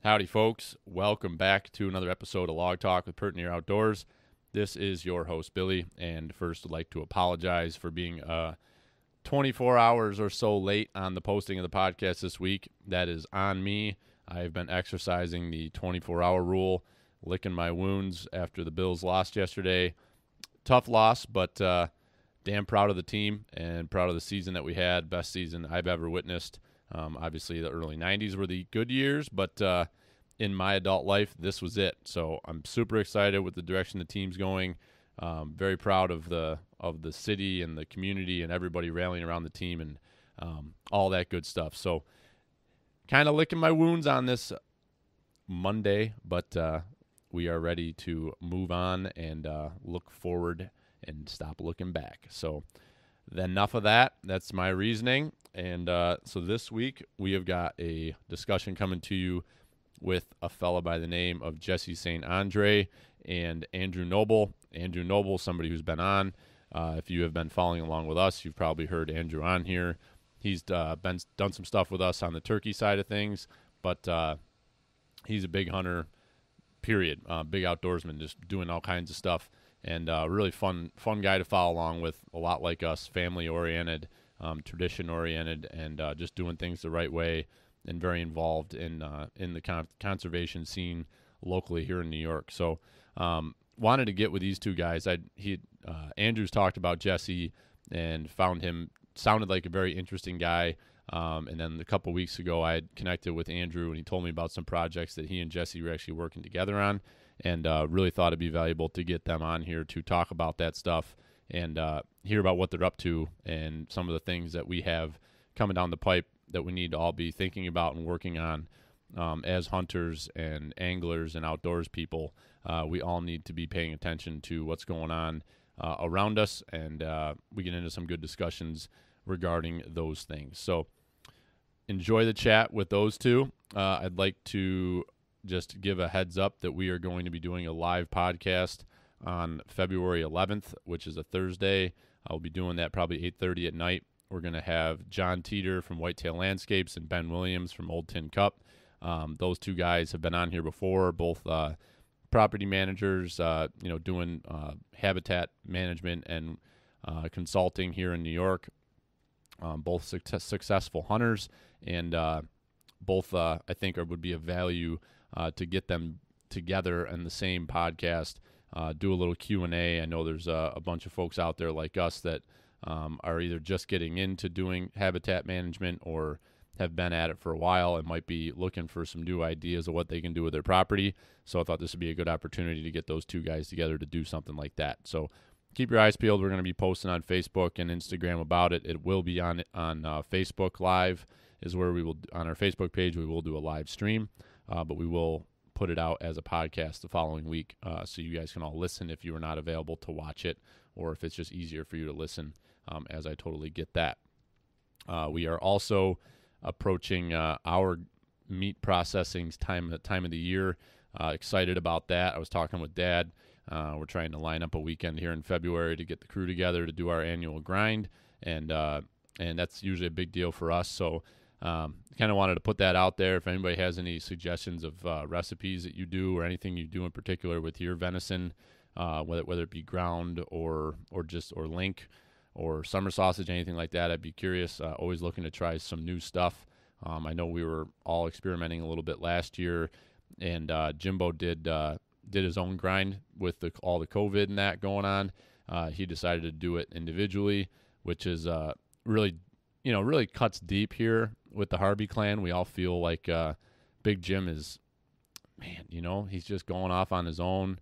Howdy, folks. Welcome back to another episode of Log Talk with Pert Near Outdoors. This is your host, Billy, and first I'd like to apologize for being 24 hours or so late on the posting of the podcast this week. That is on me. I've been exercising the 24-hour rule, licking my wounds after the Bills lost yesterday. Tough loss, but damn proud of the team and proud of the season that we had. Best season I've ever witnessed. Obviously, the early 90s were the good years, but in my adult life, this was it. So I'm super excited with the direction the team's going. Very proud of the city and the community and everybody rallying around the team and all that good stuff. So kind of licking my wounds on this Monday, but we are ready to move on and look forward and stop looking back. So enough of that. That's my reasoning. And so this week we have got a discussion coming to you with a fella by the name of Jesse St. Andre and Andrew Noble. Andrew Noble, somebody who's been on. If you have been following along with us, you've probably heard Andrew on here. He's done some stuff with us on the turkey side of things, but he's a big hunter, period. Big outdoorsman, just doing all kinds of stuff. And really fun guy to follow along with, a lot like us, family-oriented, tradition-oriented, and just doing things the right way, and very involved in the conservation scene locally here in New York. So wanted to get with these two guys. Andrew's talked about Jesse and found him, sounded like a very interesting guy. And then a couple weeks ago, I had connected with Andrew, and he told me about some projects that he and Jesse were actually working together on. And really thought it'd be valuable to get them on here to talk about that stuff and hear about what they're up to and some of the things that we have coming down the pipe that we need to all be thinking about and working on as hunters and anglers and outdoors people. We all need to be paying attention to what's going on around us, and we get into some good discussions regarding those things. So enjoy the chat with those two. I'd like to just give a heads up that we are going to be doing a live podcast on February 11th, which is a Thursday. I'll be doing that probably 8:30 at night. We're going to have John Teeter from Whitetail Landscapes and Ben Williams from Old Tin Cup. Those two guys have been on here before, both property managers, doing habitat management and consulting here in New York. Both successful hunters, and both I think would be of value to get them together in the same podcast, do a little Q&A. I know there's a bunch of folks out there like us that are either just getting into doing habitat management or have been at it for a while and might be looking for some new ideas of what they can do with their property. So I thought this would be a good opportunity to get those two guys together to do something like that. So keep your eyes peeled. We're going to be posting on Facebook and Instagram about it. It will be on Facebook Live is where we will, on our Facebook page, we will do a live stream, but we will put it out as a podcast the following week, so you guys can all listen if you are not available to watch it, or if it's just easier for you to listen, as I totally get that. We are also approaching our meat processing time of the year. Excited about that. I was talking with Dad. We're trying to line up a weekend here in February to get the crew together to do our annual grind, and that's usually a big deal for us. So kind of wanted to put that out there. If anybody has any suggestions of recipes that you do or anything you do in particular with your venison, whether it be ground or link or summer sausage, anything like that, I'd be curious. Always looking to try some new stuff. I know we were all experimenting a little bit last year, and Jimbo did his own grind with all the COVID and that going on. He decided to do it individually, which is really cuts deep here with the Harvey clan. We all feel like Big Jim is, man, he's just going off on his own.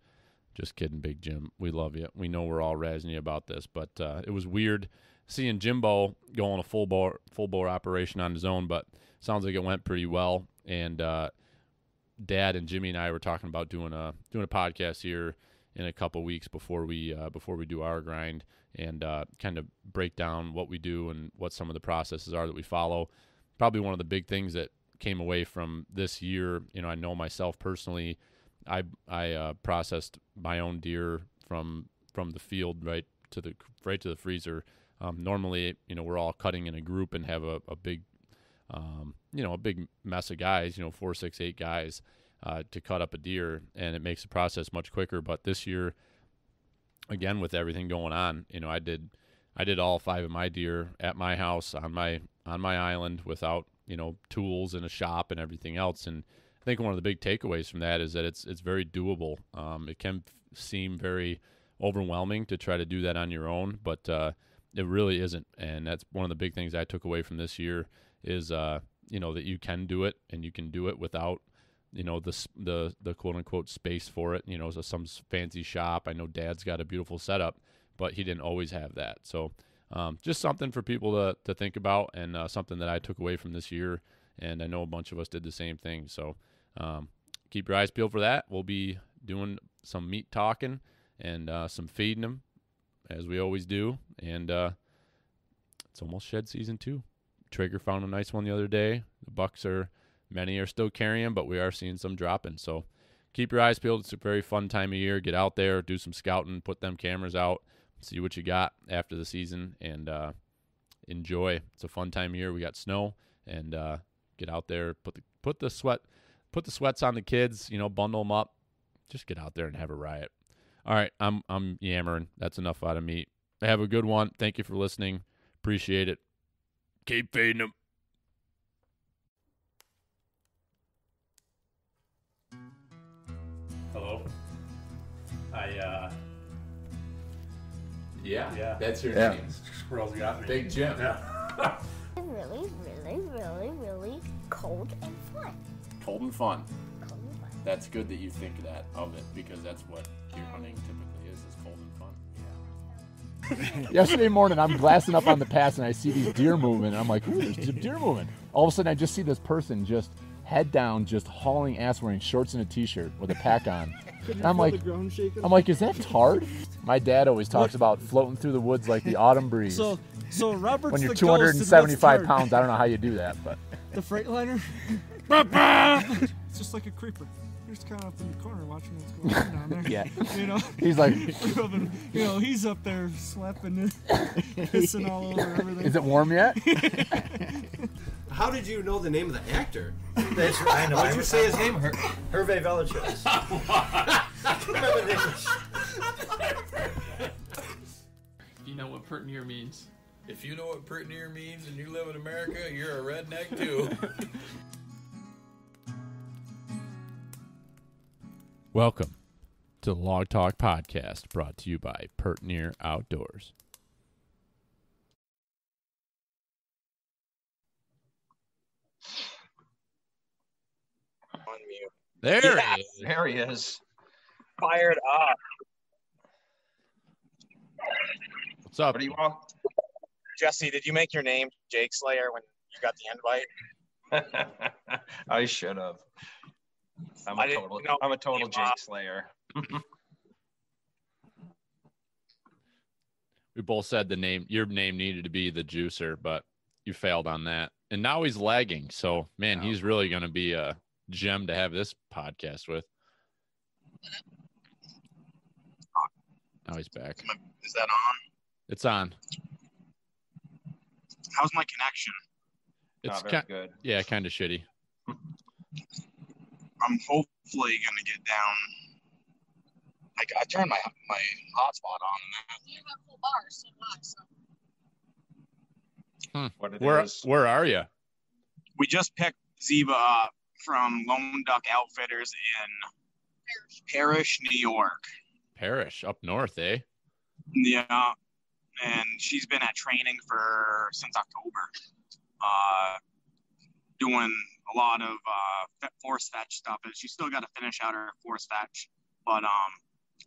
Just kidding, Big Jim. We love you. We know we're all razzing you about this, but it was weird seeing Jimbo go on a full bore operation on his own, but sounds like it went pretty well. And Dad and Jimmy and I were talking about doing a podcast here in a couple weeks before we do our grind, and kind of break down what we do and what some of the processes are that we follow. Probably one of the big things that came away from this year, I know myself personally, I processed my own deer from the field right to the freezer. Normally, we're all cutting in a group and have a big a big mess of guys, 4, 6, 8 guys to cut up a deer, and it makes the process much quicker. But this year, again, with everything going on, I did all 5 of my deer at my house on my island without, tools and a shop and everything else. And I think one of the big takeaways from that is that it's very doable. It can seem very overwhelming to try to do that on your own, but it really isn't. And that's one of the big things I took away from this year is, that you can do it, and you can do it without, the quote unquote space for it, so some fancy shop. I know Dad's got a beautiful setup, but he didn't always have that. So just something for people to think about, and something that I took away from this year. And I know a bunch of us did the same thing. So keep your eyes peeled for that. We'll be doing some meat talking and some feeding them, as we always do. And it's almost shed season 2. Traeger found a nice one the other day. The bucks many are still carrying, but we are seeing some dropping. So keep your eyes peeled. It's a very fun time of year. Get out there, do some scouting, put them cameras out, see what you got after the season, and enjoy. It's a fun time of year. We got snow, and get out there, put the sweats on the kids, bundle them up. Just get out there and have a riot. All right, I'm yammering. That's enough out of me. Have a good one. Thank you for listening. Appreciate it. Keep feeding them. Hello. Yeah, that's your name. Squirrels got me. Big Jim. Yeah. Really, really, really, really cold and fun. Cold and fun. Cold and fun. That's good that you think of it, because that's what deer hunting typically is cold and fun. Yesterday morning, I'm glassing up on the pass, and I see these deer moving, and I'm like, ooh, there's deer moving. All of a sudden, I just see this person just head down, just hauling ass, wearing shorts and a t-shirt with a pack on. And I'm like, is that Tard? My dad always talks about floating through the woods like the autumn breeze. So Robert's when you're the 275 pounds, I don't know how you do that, but the Freightliner. It's just like a creeper. You're just kind of up in the corner watching what's going on down there. Yeah. He's like, he's up there slapping it, pissing all over everything. Is it warm yet? How did you know the name of the actor? That's right. I know. Why did you say his name? Hervé Villechaize. You know what pert near means. If you know what pert near means and you live in America, you're a redneck too. Welcome to the Log Talk Podcast, brought to you by Pert Near Outdoors. On mute. There he is. There he is. Fired up. What's up? What do you want? Jesse, did you make your name Jake Slayer when you got the invite? I should have. I'm a total Jake Slayer. We both said your name needed to be the Juicer, but you failed on that. And now he's lagging. So, man, he's really going to be a gem to have this podcast with. Now he's back. Is that on? It's on. How's my connection? It's Not very good. Yeah, kind of shitty. I'm hopefully going to get down. I turned my hotspot on. You have full bars, so Where are you? We just picked Ziva up from Lone Duck Outfitters in Parrish, New York. Parrish, up north, eh? Yeah, and she's been at training since October, doing a lot of force fetch stuff. And she's still got to finish out her force fetch, but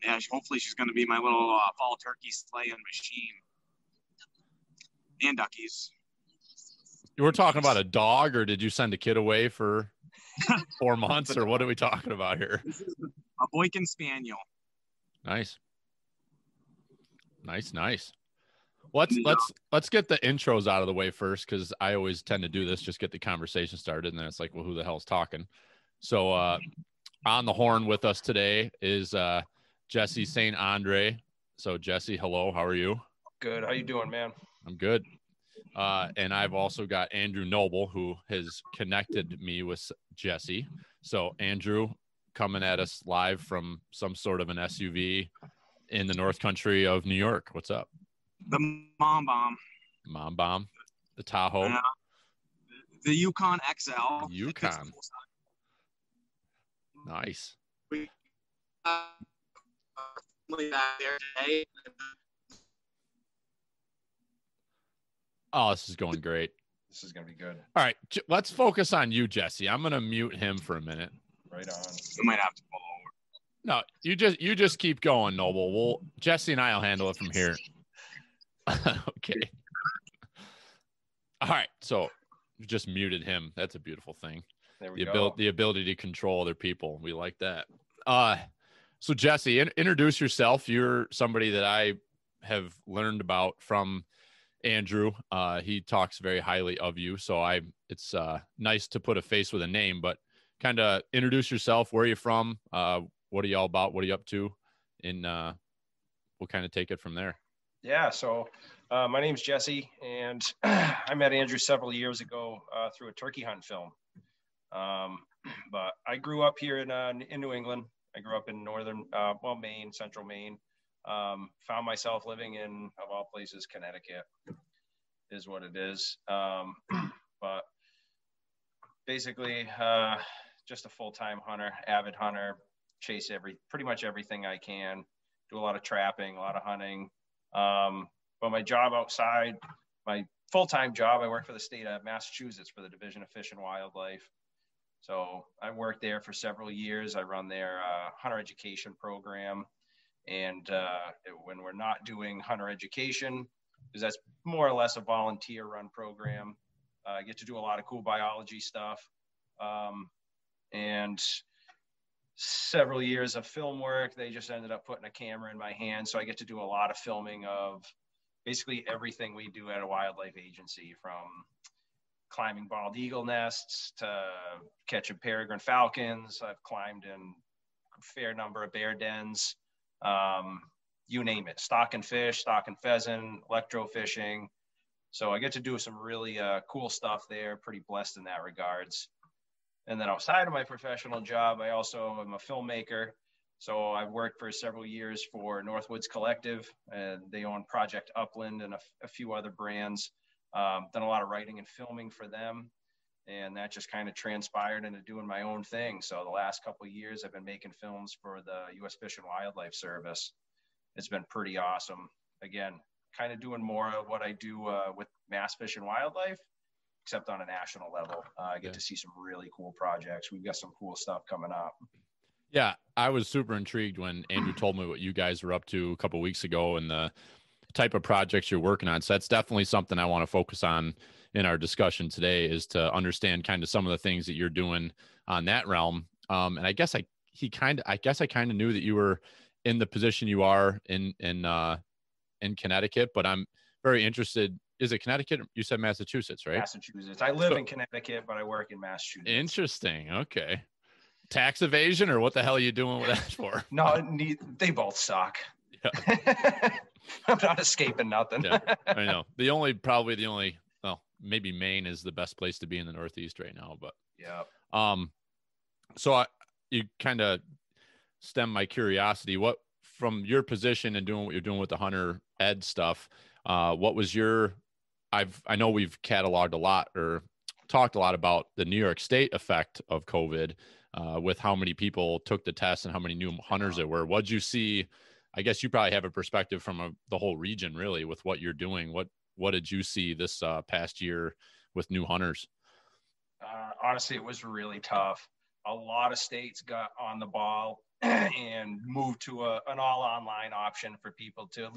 yeah, hopefully she's going to be my little fall turkey slaying machine. And duckies. You were talking about a dog, or did you send a kid away for 4 months, or what are we talking about here? A Boykin Spaniel. Nice. Let's get the intros out of the way first, because I always tend to do this, just get the conversation started, and then it's like, well, who the hell's talking? So on the horn with us today is Jesse St. Andre. So Jesse, hello, how are you? Good. How you doing, man? I'm good. And I've also got Andrew Noble, who has connected me with Jesse. So Andrew, coming at us live from some sort of an SUV in the North Country of New York. What's up? The Mom Bomb. The Tahoe. The Yukon XL. Yukon. Nice. Back there today. Oh, this is going great. This is going to be good. All right, let's focus on you, Jesse. I'm going to mute him for a minute. Right on. I might have to pull over. No, you just keep going, Noble. Jesse and I will handle it from here. Okay. All right, so you just muted him. That's a beautiful thing. There we go. The ability to control other people. We like that. So Jesse, introduce yourself. You're somebody that I have learned about from Andrew. He talks very highly of you, so it's nice to put a face with a name, but kind of introduce yourself. Where are you from? What are you all about? What are you up to? And we'll kind of take it from there. Yeah, so my name's Jesse, and I met Andrew several years ago through a turkey hunt film. But I grew up here in New England. I grew up in northern, Maine, central Maine. Found myself living in, of all places, Connecticut is what it is. But basically, just a full-time hunter, avid hunter, chase pretty much everything I can, do a lot of trapping, a lot of hunting. But my job outside, my full-time job, I work for the state of Massachusetts for the Division of Fish and Wildlife. So I worked there for several years. I run their hunter education program. And when we're not doing hunter education, because that's more or less a volunteer run program, I get to do a lot of cool biology stuff. And several years of film work, they just ended up putting a camera in my hand. So I get to do a lot of filming of basically everything we do at a wildlife agency, from climbing bald eagle nests to catching peregrine falcons. I've climbed in a fair number of bear dens, you name it, stock and fish, stock and pheasant, electrofishing. So I get to do some really cool stuff there, pretty blessed in that regards. And then outside of my professional job, I also am a filmmaker. So I've worked for several years for Northwoods Collective, and they own Project Upland and a few other brands. Done a lot of writing and filming for them, and that just kind of transpired into doing my own thing. So the last couple of years, I've been making films for the U.S. Fish and Wildlife Service. It's been pretty awesome. Again, kind of doing more of what I do with Mass Fish and Wildlife, except on a national level. I get to see some really cool projects. We've got some cool stuff coming up. Yeah, I was super intrigued when Andrew told me what you guys were up to a couple of weeks ago and the type of projects you're working on. So that's definitely something I want to focus on in our discussion today, is to understand kind of some of the things that you're doing on that realm. And I guess I kind of knew that you were in the position you are in Connecticut, but I'm very interested. Is it Connecticut? You said Massachusetts, right? Massachusetts. I live in Connecticut, but I work in Massachusetts. Interesting. Okay. Tax evasion, or what the hell are you doing with that for? No, they both suck. Yeah. I'm not escaping nothing. Yeah, I know. Well, maybe Maine is the best place to be in the Northeast right now, but yeah. So you kind of stem my curiosity. What, from your position and doing what you're doing with the hunter ed stuff, what was I know we've cataloged a lot or talked a lot about the New York State effect of COVID, with how many people took the test and how many new hunters there were. What'd you see? I guess you probably have a perspective from the whole region, really, with what you're doing. What did you see this past year with new hunters? Honestly, it was really tough. A lot of states got on the ball and moved to an all online option for people to at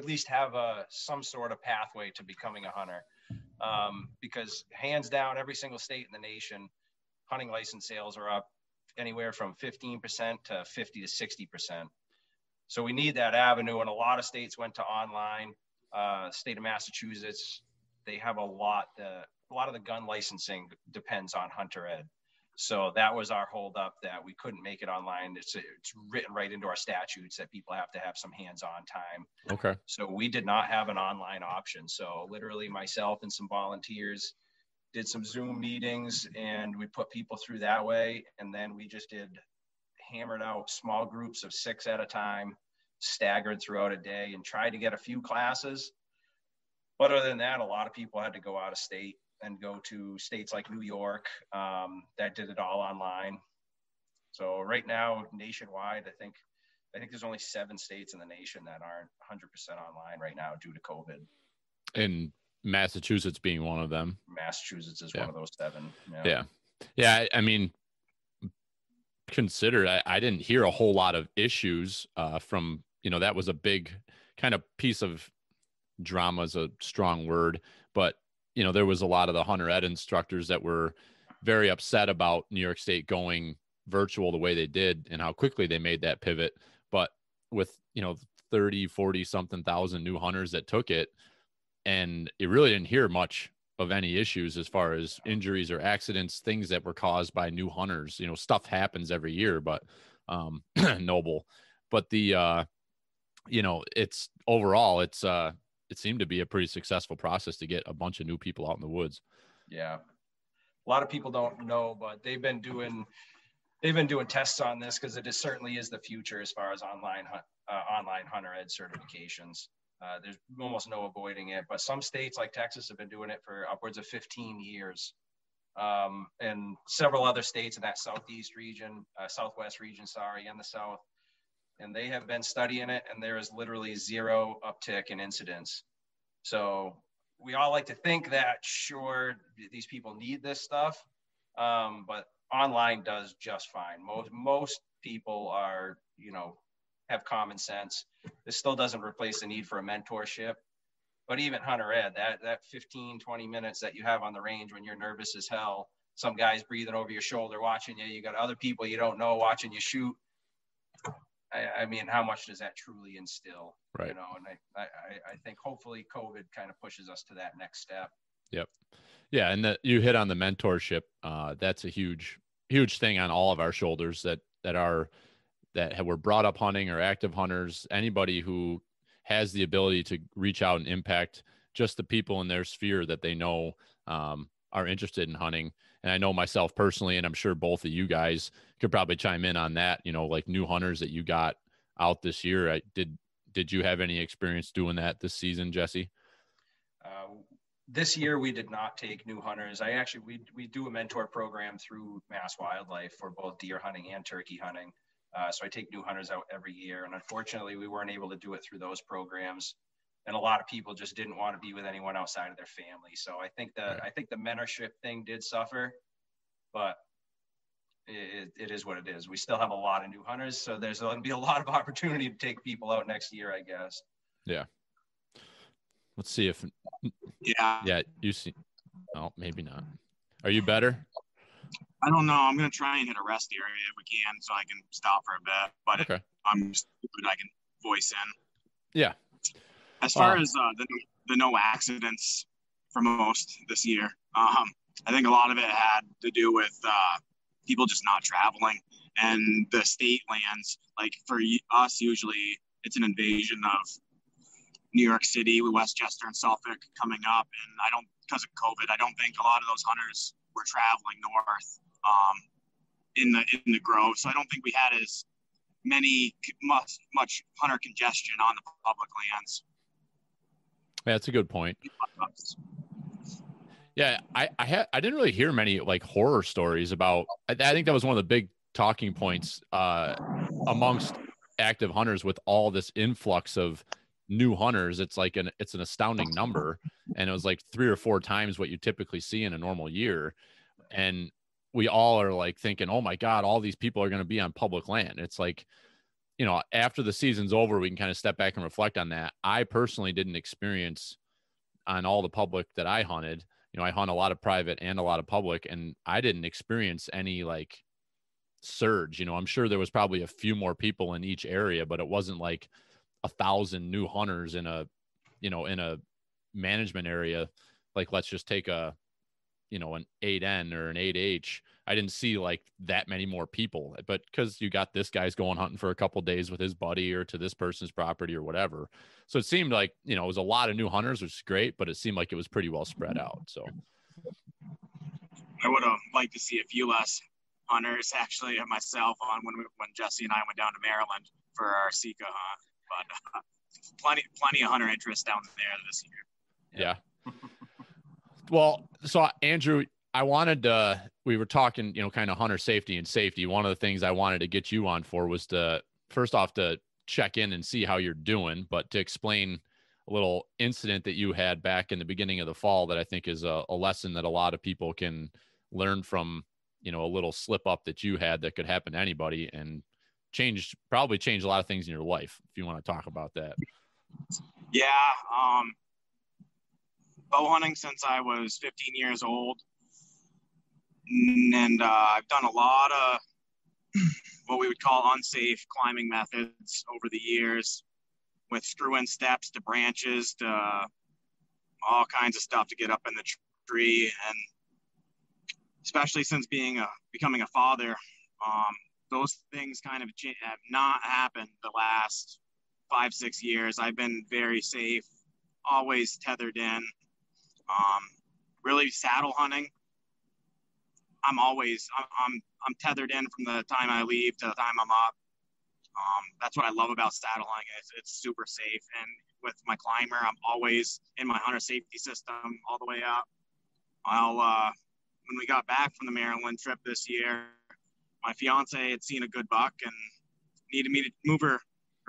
least have some sort of pathway to becoming a hunter. Because hands down, every single state in the nation, hunting license sales are up anywhere from 15% to 50 to 60%. So we need that avenue, and a lot of states went to online. State of Massachusetts, they have a lot of the gun licensing depends on hunter ed. So that was our holdup, that we couldn't make it online. It's written right into our statutes that people have to have some hands-on time. Okay. So we did not have an online option. So literally myself and some volunteers did some Zoom meetings, and we put people through that way. And then we just hammered out small groups of 6 at a time, staggered throughout a day, and tried to get a few classes. But other than that, a lot of people had to go out of state and go to states like New York that did it all online. So right now, nationwide, I think there's only 7 states in the nation that aren't 100% online right now due to COVID. And Massachusetts being one of them. Massachusetts is one of those 7. Yeah. I mean, consider I didn't hear a whole lot of issues from, that was a big kind of piece of drama, is a strong word, but there was a lot of the hunter ed instructors that were very upset about New York State going virtual the way they did and how quickly they made that pivot. But with 30, 40 something thousand new hunters that took it, and it really didn't hear much of any issues as far as injuries or accidents, things that were caused by new hunters. Stuff happens every year, but noble. But the it's overall it seemed to be a pretty successful process to get a bunch of new people out in the woods. Yeah, a lot of people don't know, but they've been doing tests on this, because it certainly is the future as far as online hunter ed certifications. There's almost no avoiding it, but some states like Texas have been doing it for upwards of 15 years. And several other states in that southwest region, and the South, and they have been studying it, and there is literally 0 uptick in incidents. So we all like to think that, sure, these people need this stuff, but online does just fine. Most people are, have common sense. This still doesn't replace the need for a mentorship, but even hunter ed, that 15, 20 minutes that you have on the range when you're nervous as hell, some guy's breathing over your shoulder watching you, you got other people you don't know watching you shoot. I mean, how much does that truly instill? Right. And I think hopefully COVID kind of pushes us to that next step. Yep. Yeah. And you hit on the mentorship. That's a huge thing on all of our shoulders that were brought up hunting or active hunters, anybody who has the ability to reach out and impact just the people in their sphere that they know are interested in hunting. And I know myself personally, and I'm sure both of you guys could probably chime in on that, like new hunters that you got out this year. Did you have any experience doing that this season, Jesse? This year we did not take new hunters. We do a mentor program through Mass Wildlife for both deer hunting and turkey hunting. So I take new hunters out every year, and unfortunately we weren't able to do it through those programs. And a lot of people just didn't want to be with anyone outside of their family. So I think the mentorship thing did suffer, but it is what it is. We still have a lot of new hunters, so there's going to be a lot of opportunity to take people out next year, I guess. Yeah. Let's see if. Yeah. You see. Oh, maybe not. Are you better? I don't know. I'm going to try and hit a rest area if we can, so I can stop for a bit. But okay. I'm stupid. I can voice in. Yeah. As far as the no accidents for most this year, I think a lot of it had to do with people just not traveling, and the state lands. Like for us, usually it's an invasion of New York City, Westchester, and Suffolk coming up, and because of COVID, I don't think a lot of those hunters were traveling north in the grove. So I don't think we had as much hunter congestion on the public lands. Yeah, that's a good point. Yeah, I didn't really hear many like horror stories about. I think that was one of the big talking points amongst active hunters with all this influx of new hunters. It's an astounding number, and it was like 3 or 4 times what you typically see in a normal year. And we all are like thinking, oh my God, all these people are going to be on public land. It's like, after the season's over, we can kind of step back and reflect on that. I personally didn't experience on all the public that I hunted. I hunt a lot of private and a lot of public, and I didn't experience any like surge. I'm sure there was probably a few more people in each area, but it wasn't like 1,000 new hunters in a management area. Like, let's just take an 8N or an 8H I didn't see like that many more people, but because you got this guy's going hunting for a couple of days with his buddy or to this person's property or whatever. So it seemed like, you know, it was a lot of new hunters, which is great, but it seemed like it was pretty well spread out. So I would have liked to see a few less hunters actually myself on when Jesse and I went down to Maryland for our Sika hunt, but plenty of hunter interest down there this year. Yeah. Well, so Andrew, I wanted we were talking, you know, kind of hunter safety and safety. One of the things I wanted to get you on for was to first off to check in and see how you're doing, but to explain a little incident that you had back in the beginning of the fall that I think is a lesson that a lot of people can learn from, you know, a little slip up that you had that could happen to anybody and probably change a lot of things in your life. If you want to talk about that. Yeah. Bow hunting since I was 15 years old. And I've done a lot of what we would call unsafe climbing methods over the years, with screw-in steps to branches to all kinds of stuff to get up in the tree. And especially since becoming a father, those things kind of have not happened the last 5-6 years. I've been very safe, always tethered in. Really saddle hunting, I'm tethered in from the time I leave to the time I'm up. That's what I love about saddle hunting. It's super safe. And with my climber, I'm always in my hunter safety system all the way up. When we got back from the Maryland trip this year, my fiance had seen a good buck and needed me to move her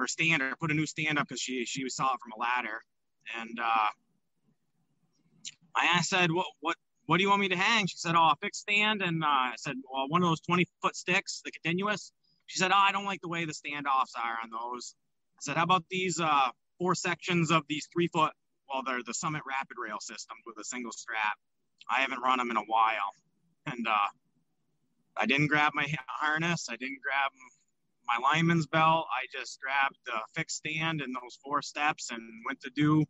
stand or put a new stand up because she saw it from a ladder. And I said, what do you want me to hang? She said, a fixed stand. And I said, well, one of those 20-foot sticks, the continuous. She said, I don't like the way the standoffs are on those. I said, how about these 4 sections of these 3-foot, well, they're the Summit Rapid Rail system with a single strap. I haven't run them in a while. And I didn't grab my harness. I didn't grab my lineman's belt. I just grabbed the fixed stand and those 4 steps and went to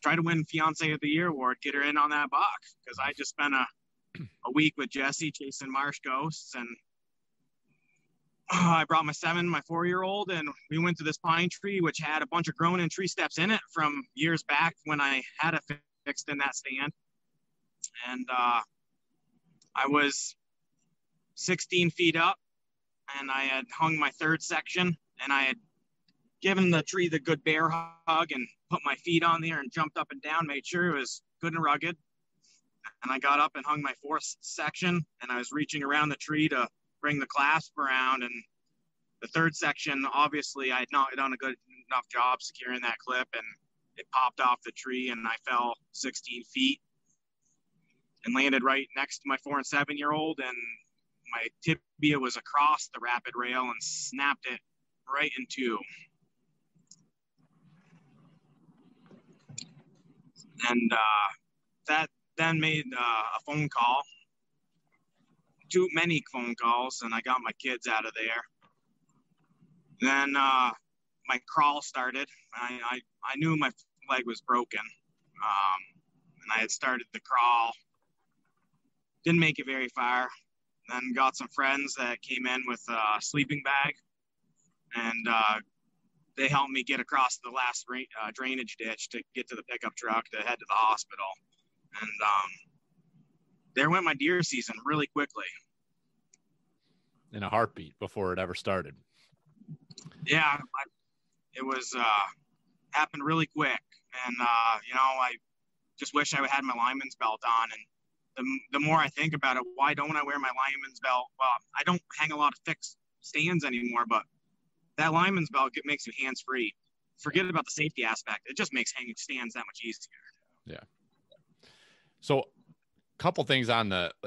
try to win Fiance of the Year award, get her in on that buck. Because I just spent a week with Jesse chasing marsh ghosts, and I brought my 4-year-old, and we went to this pine tree, which had a bunch of grown-in tree steps in it from years back when I had it fixed in that stand. And I was 16 feet up, and I had hung my 3rd section, and I had given the tree the good bear hug and put my feet on there and jumped up and down, made sure it was good and rugged. And I got up and hung my 4th section, and I was reaching around the tree to bring the clasp around. And the 3rd section, obviously, I had not done a good enough job securing that clip, and it popped off the tree, and I fell 16 feet and landed right next to my 4- and 7-year-old, and my tibia was across the rapid rail and snapped it right in 2. And that then made a phone call, too many phone calls, and I got my kids out of there. Then my crawl started. I knew my leg was broken, and I had started the crawl. Didn't make it very far. Then got some friends that came in with a sleeping bag, and they helped me get across the last drainage ditch to get to the pickup truck to head to the hospital. And there went my deer season really quickly. In a heartbeat before it ever started. Yeah, it was happened really quick. And, I just wish I had my lineman's belt on. And the more I think about it, why don't I wear my lineman's belt? Well, I don't hang a lot of fixed stands anymore, but that lineman's belt makes you hands-free. Forget about the safety aspect. It just makes hanging stands that much easier. Yeah. So a couple things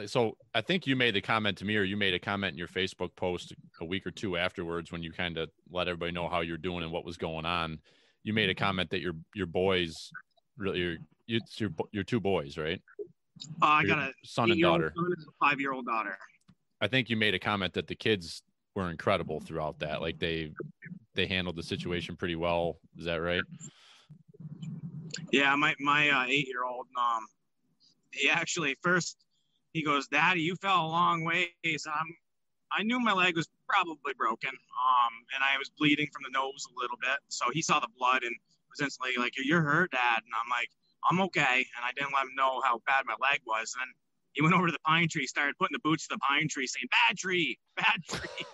so I think you made the comment to me, or you made a comment in your Facebook post a week or 2 afterwards when you kind of let everybody know how you're doing and what was going on. You made a comment that your boys, really, your 2 boys, right? I got a son and daughter. Son and a 5-year-old daughter. I think you made a comment that the kids were incredible throughout that. Like they handled the situation pretty well. Is that right? Yeah, my 8-year-old, he actually first he goes, "Daddy, you fell a long ways." I knew my leg was probably broken, and I was bleeding from the nose a little bit. So he saw the blood and was instantly like, "You're hurt, Dad." And I'm like, "I'm okay." And I didn't let him know how bad my leg was. And then he went over to the pine tree, started putting the boots to the pine tree, saying, "Bad tree, bad tree."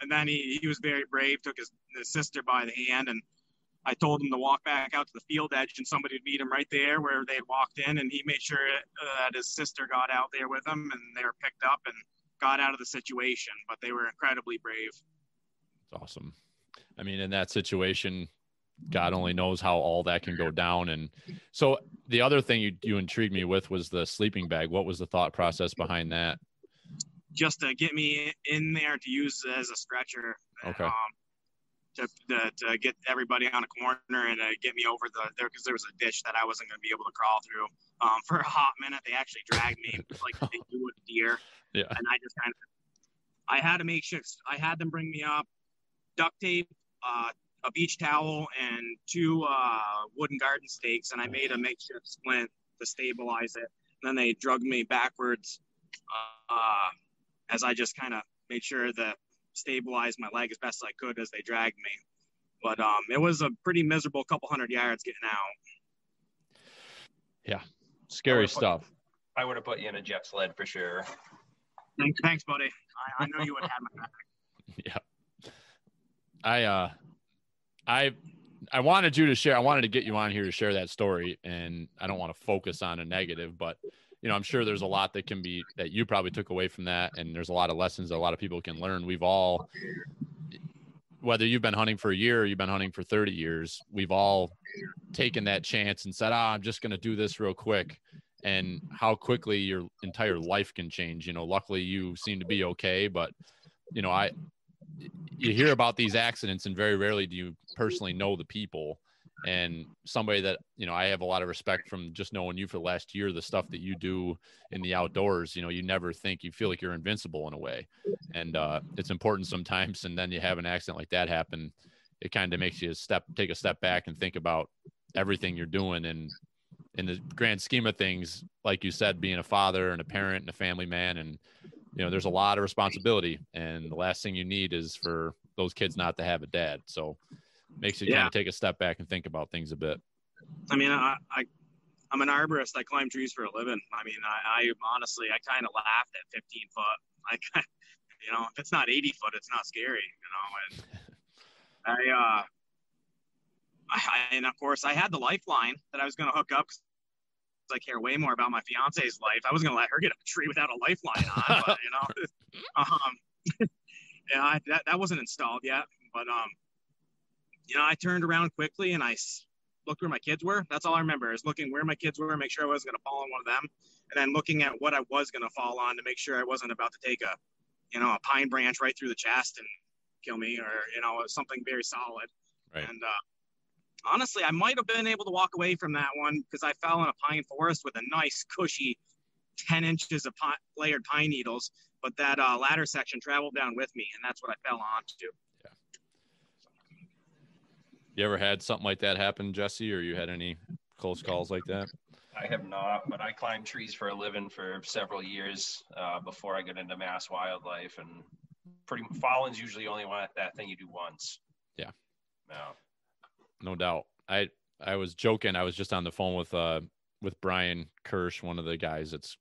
And then he was very brave, took his sister by the hand, and I told him to walk back out to the field edge, and somebody would meet him right there where they had walked in, and he made sure that his sister got out there with him, and they were picked up and got out of the situation. But they were incredibly brave. It's awesome. I mean, in that situation, God only knows how all that can go down. And so the other thing you intrigued me with was the sleeping bag. What was the thought process behind that? Just to get me in there to use as a stretcher. Okay. To get everybody on a corner and get me over there, because there was a ditch that I wasn't going to be able to crawl through. For a hot minute, they actually dragged me like they do with deer. Yeah. And I just I had to make sure, I had them bring me up, duct tape, a beach towel, and 2 wooden garden stakes, and I made a makeshift splint to stabilize it. And then they drug me backwards as I just kind of made sure that stabilize my leg as best I could as they dragged me. But it was a pretty miserable couple hundred yards getting out. Yeah. Scary stuff. I would have put you in a jet sled for sure. Thanks, buddy. I know you would have had my back. Yeah. I wanted you to share. I wanted to get you on here to share that story, and I don't want to focus on a negative, but I'm sure there's a lot that you probably took away from that. And there's a lot of lessons that a lot of people can learn. We've all, whether you've been hunting for a year or you've been hunting for 30 years, we've all taken that chance and said, I'm just going to do this real quick. And how quickly your entire life can change. Luckily you seem to be okay, but you hear about these accidents and very rarely do you personally know the people. And somebody that, I have a lot of respect from just knowing you for the last year, the stuff that you do in the outdoors, you never think, you feel like you're invincible in a way. And it's important sometimes. And then you have an accident like that happen. It kind of makes you take a step back and think about everything you're doing. And in the grand scheme of things, like you said, being a father and a parent and a family man, and, there's a lot of responsibility. And the last thing you need is for those kids not to have a dad. So makes you kind of take a step back and think about things a bit. I mean, I'm an arborist. I climb trees for a living. I mean, I honestly, I kind of laughed at 15 foot. If it's not 80 foot, it's not scary, and and of course I had the lifeline that I was going to hook up. I care way more about my fiance's life. I wasn't going to let her get up a tree without a lifeline on, but, yeah, that wasn't installed yet, but, I turned around quickly and I looked where my kids were. That's all I remember, is looking where my kids were, make sure I wasn't going to fall on one of them. And then looking at what I was going to fall on to make sure I wasn't about to take a pine branch right through the chest and kill me, or, something very solid. Right. And, honestly, I might have been able to walk away from that one because I fell in a pine forest with a nice, cushy 10 inches of layered pine needles. But that ladder section traveled down with me, and that's what I fell onto. Yeah. You ever had something like that happen, Jesse, or you had any close calls like that? I have not, but I climbed trees for a living for several years before I got into mass wildlife, and falling's usually only that thing you do once. Yeah. No doubt. I was joking. I was just on the phone with Brian Kirsch, one of the guys that's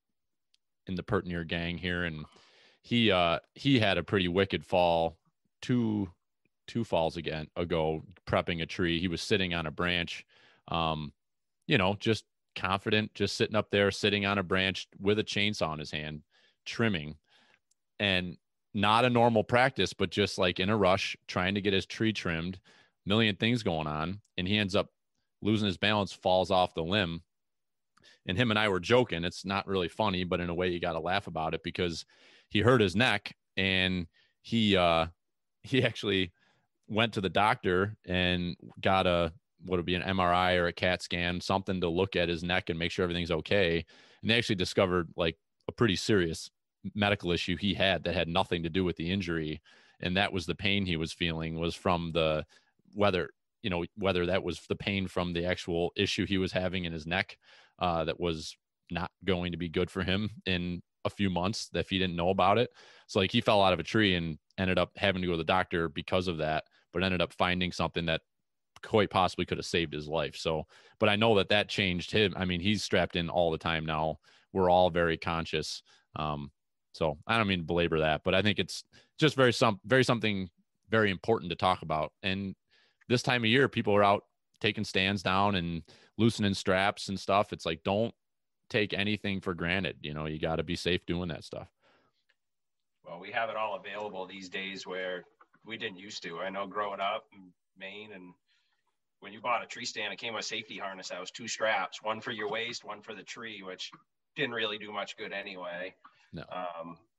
in the Pertinier gang here, and he had a pretty wicked fall two falls ago prepping a tree. He was sitting on a branch, just confident, just sitting up there, sitting on a branch with a chainsaw in his hand, trimming, and not a normal practice, but just like in a rush, trying to get his tree trimmed, million things going on. And he ends up losing his balance, falls off the limb. And him and I were joking. It's not really funny, but in a way you got to laugh about it, because he hurt his neck, and he actually went to the doctor and got what would be an MRI or a CAT scan, something to look at his neck and make sure everything's okay. And they actually discovered like a pretty serious medical issue he had that had nothing to do with the injury. And that was the pain he was feeling, was from whether that was the pain from the actual issue he was having in his neck, that was not going to be good for him in a few months if he didn't know about it. So like he fell out of a tree and ended up having to go to the doctor because of that, but ended up finding something that quite possibly could have saved his life. So, but I know that changed him. I mean, he's strapped in all the time now. We're all very conscious. So I don't mean to belabor that, but I think it's just something very important to talk about. And this time of year, people are out taking stands down and loosening straps and stuff. It's like, don't take anything for granted. You know, you got to be safe doing that stuff. Well, we have it all available these days where we didn't used to. I know growing up in Maine, and when you bought a tree stand, it came with a safety harness that was 2 straps, one for your waist, one for the tree, which didn't really do much good anyway. No.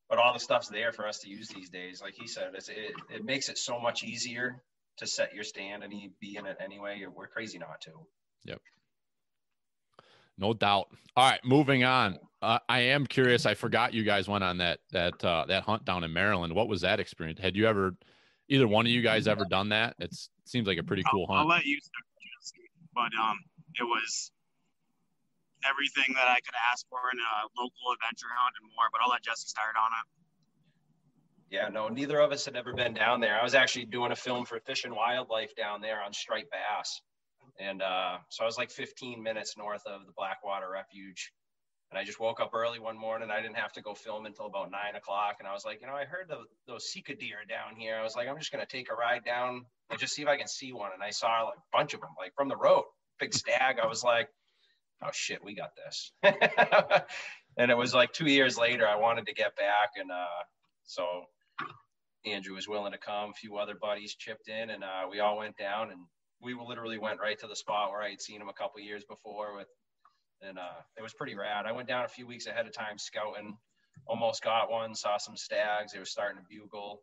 But all the stuff's there for us to use these days. Like he said, it makes it so much easier to set your stand and be in it anyway. We're crazy not to. Yep. No doubt. All right, moving on. I am curious. I forgot you guys went on that hunt down in Maryland. What was that experience? Had you ever, either one of you guys, ever done that? It seems like a pretty cool hunt. I'll let you start, but it was everything that I could ask for in a local adventure hunt and more. But I'll let Jesse start on it. Yeah, no, neither of us had ever been down there. I was actually doing a film for Fish and Wildlife down there on striped bass. And so I was like 15 minutes north of the Blackwater Refuge. And I just woke up early one morning. I didn't have to go film until about 9 o'clock. And I was like, I heard those Sika deer down here. I was like, I'm just going to take a ride down and just see if I can see one. And I saw like a bunch of them, like from the road, big stag. I was like, oh shit, we got this. And it was like 2 years later, I wanted to get back. And so Andrew was willing to come. A few other buddies chipped in, and we all went down, and we literally went right to the spot where I had seen him a couple years before and it was pretty rad. I went down a few weeks ahead of time scouting, almost got one, saw some stags. They were starting to bugle.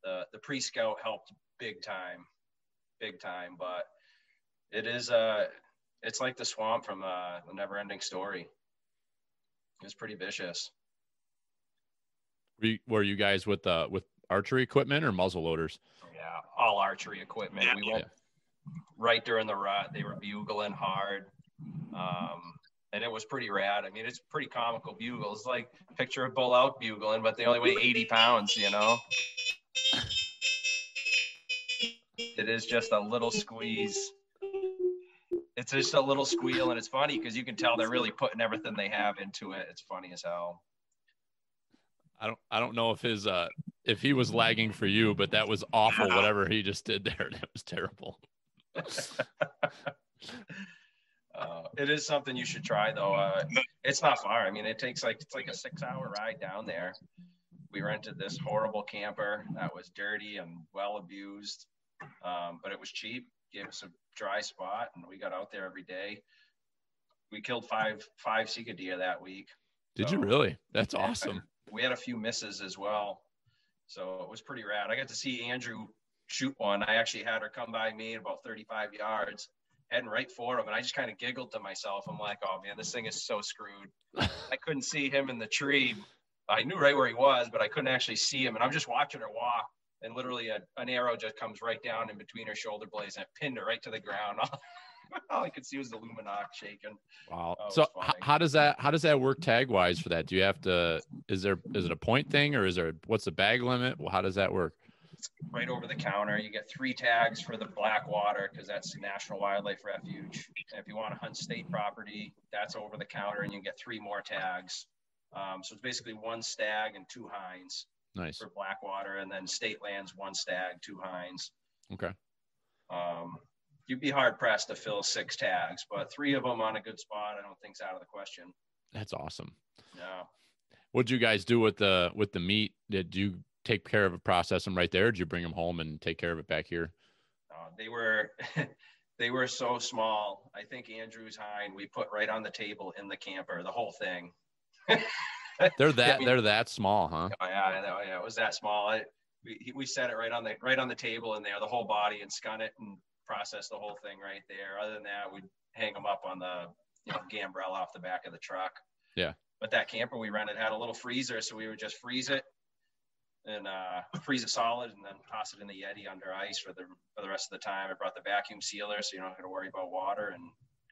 The pre-scout helped big time, but it is it's like the swamp from the Never Ending Story. It was pretty vicious. Were you guys with archery equipment or muzzle loaders? Yeah, all archery equipment. We went right during the rut. They were bugling hard. And it was pretty rad. I mean, it's pretty comical bugles. Like picture a bull out bugling, but they only weigh 80 pounds, It is just a little squeeze. It's just a little squeal, and it's funny because you can tell they're really putting everything they have into it. It's funny as hell. I don't know if he was lagging for you, but that was awful. Whatever he just did there, that was terrible. It is something you should try, though. It's not far. I mean, it's like a 6-hour ride down there. We rented this horrible camper that was dirty and well abused, but it was cheap. Gave us a dry spot, and we got out there every day. We killed five Sika deer that week. Did you really? That's awesome. We had a few misses as well, so it was pretty rad. I got to see Andrew shoot one. I actually had her come by me at about 35 yards, heading right for him, and I just kind of giggled to myself. I'm like, oh man, this thing is so screwed. I couldn't see him in the tree. I knew right where he was, but I couldn't actually see him, and I'm just watching her walk, and literally an arrow just comes right down in between her shoulder blades, and it pinned her right to the ground. All I could see was the Luminox shaking. Wow. So how does that work tag wise for that? Do you have to, is it a point thing, or what's the bag limit? Well, how does that work? It's right over the counter. You get 3 tags for the Blackwater because that's National Wildlife Refuge. And if you want to hunt state property, that's over the counter, and you get 3 more tags. So it's basically 1 stag and 2 hinds. Nice. For Blackwater, and then state lands, 1 stag, 2 hinds. Okay. You'd be hard pressed to fill 6 tags, but 3 of them on a good spot, I don't think's out of the question. That's awesome. Yeah. What'd you guys do with the meat? Did you take care of it, process them right there? Or did you bring them home and take care of it back here? They were so small. I think Andrew's hind we put right on the table in the camper, the whole thing. They're that small, huh? Oh, yeah, it was that small. We set it right on the table in there, the whole body, and scun it and process the whole thing right there. Other than that, we'd hang them up on the gambrel off the back of the truck. Yeah. But that camper we rented had a little freezer, so we would just freeze it and freeze it solid, and then toss it in the Yeti under ice for the rest of the time. I brought the vacuum sealer, so you don't have to worry about water, and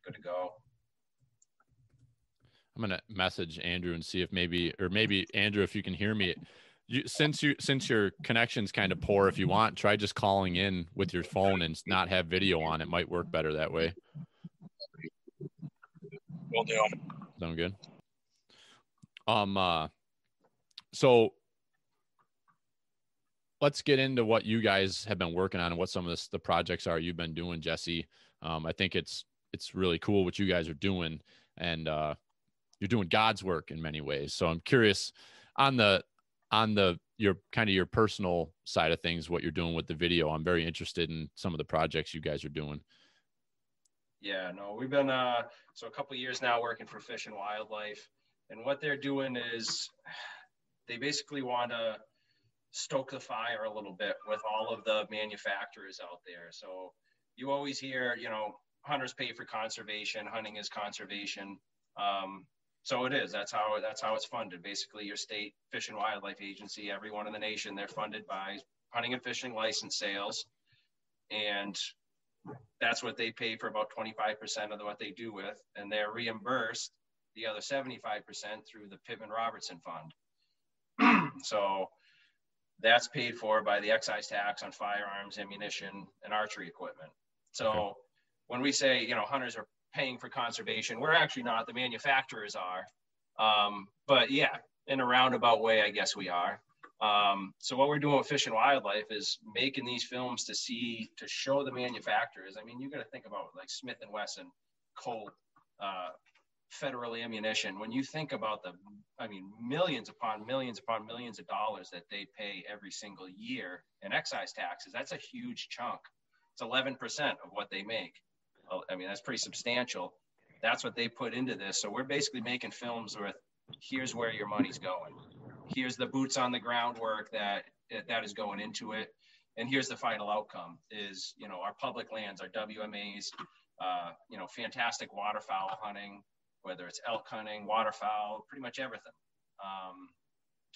good to go. I'm gonna message Andrew and see if maybe Andrew, if you can hear me. Since your connection's kind of poor, if you want, try just calling in with your phone and not have video on. It might work better that way. Will do. Sound good? So let's get into what you guys have been working on and what some of the projects are you've been doing, Jesse. I think it's really cool what you guys are doing, and you're doing God's work in many ways. So I'm curious on your personal side of things, what you're doing with the video. I'm very interested in some of the projects you guys are doing. Yeah, no, we've been so a couple of years now working for Fish and Wildlife, and what they're doing is they basically want to stoke the fire a little bit with all of the manufacturers out there. So you always hear, hunters pay for conservation, hunting is conservation. So it is. That's how it's funded. Basically, your state Fish and Wildlife Agency, everyone in the nation, they're funded by hunting and fishing license sales, and that's what they pay for about 25% of what they do with, and they're reimbursed the other 75% through the Pittman Robertson Fund. So that's paid for by the excise tax on firearms, ammunition, and archery equipment. So when we say, hunters are paying for conservation, we're actually not. The manufacturers are. But yeah, in a roundabout way, I guess we are. So what we're doing with Fish and Wildlife is making these films to show the manufacturers. I mean, you got to think about like Smith & Wesson, Colt, Federal Ammunition. When you think about millions upon millions upon millions of dollars that they pay every single year in excise taxes, that's a huge chunk. It's 11% of what they make. I mean, that's pretty substantial. That's what they put into this. So we're basically making films with, here's where your money's going. Here's the boots on the ground work that is going into it. And here's the final outcome is, our public lands, our WMAs, fantastic waterfowl hunting, whether it's elk hunting, waterfowl, pretty much everything.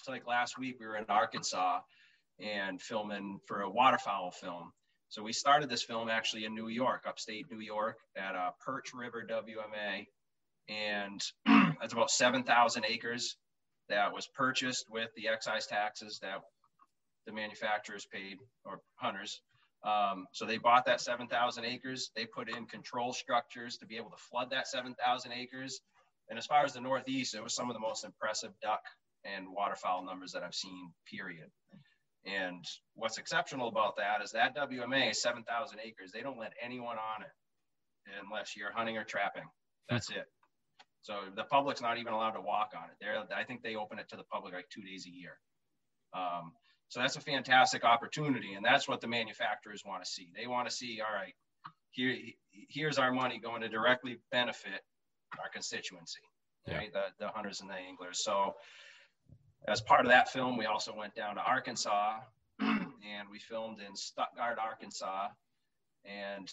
So like last week we were in Arkansas and filming for a waterfowl film. So we started this film actually in New York, upstate New York, at Perch River WMA. And that's about 7,000 acres that was purchased with the excise taxes that the manufacturers paid, or hunters. So they bought that 7,000 acres. They put in control structures to be able to flood that 7,000 acres. And as far as the Northeast, it was some of the most impressive duck and waterfowl numbers that I've seen, period. And what's exceptional about that is that WMA is 7,000 acres. They don't let anyone on it unless you're hunting or trapping. That's it. So the public's not even allowed to walk on it. I think they open it to the public like 2 days a year. So that's a fantastic opportunity. And that's what the manufacturers want to see. They want to see, all right, here's our money going to directly benefit our constituency, right? The hunters and the anglers. So as part of that film, we also went down to Arkansas and we filmed in Stuttgart, Arkansas. And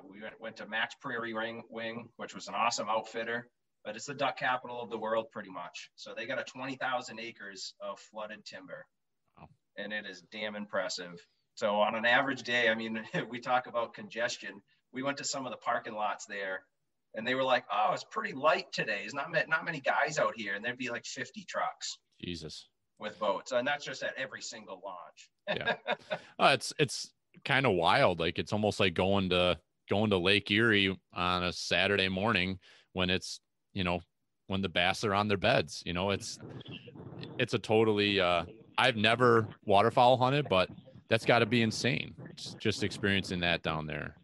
we went to Max Prairie Wing, which was an awesome outfitter, but it's the duck capital of the world pretty much. So they got 20,000 acres of flooded timber. Wow. And it is damn impressive. So on an average day, I mean, we talk about congestion. We went to some of the parking lots there and they were like, oh, it's pretty light today. There's not many guys out here. And there'd be like 50 trucks. Jesus. With boats. And that's just at every single launch. Yeah. It's kind of wild. Like it's almost like going to Lake Erie on a Saturday morning when it's, when the bass are on their beds. It's a totally I've never waterfowl hunted, but that's got to be insane. Just experiencing that down there.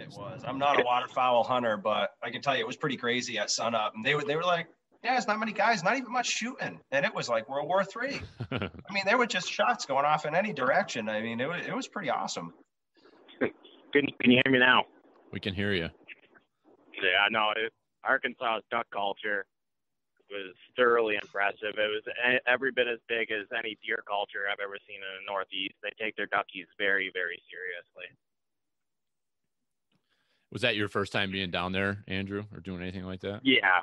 It was. I'm not a waterfowl hunter, but I can tell you it was pretty crazy at sunup. And they were like, yeah, there's not many guys, not even much shooting. And it was like World War III. I mean, there were just shots going off in any direction. I mean, it was pretty awesome. Can you hear me now? We can hear you. Yeah, no, Arkansas's duck culture was thoroughly impressive. It was every bit as big as any deer culture I've ever seen in the Northeast. They take their duckies very, very seriously. Was that your first time being down there, Andrew, or doing anything like that? Yeah,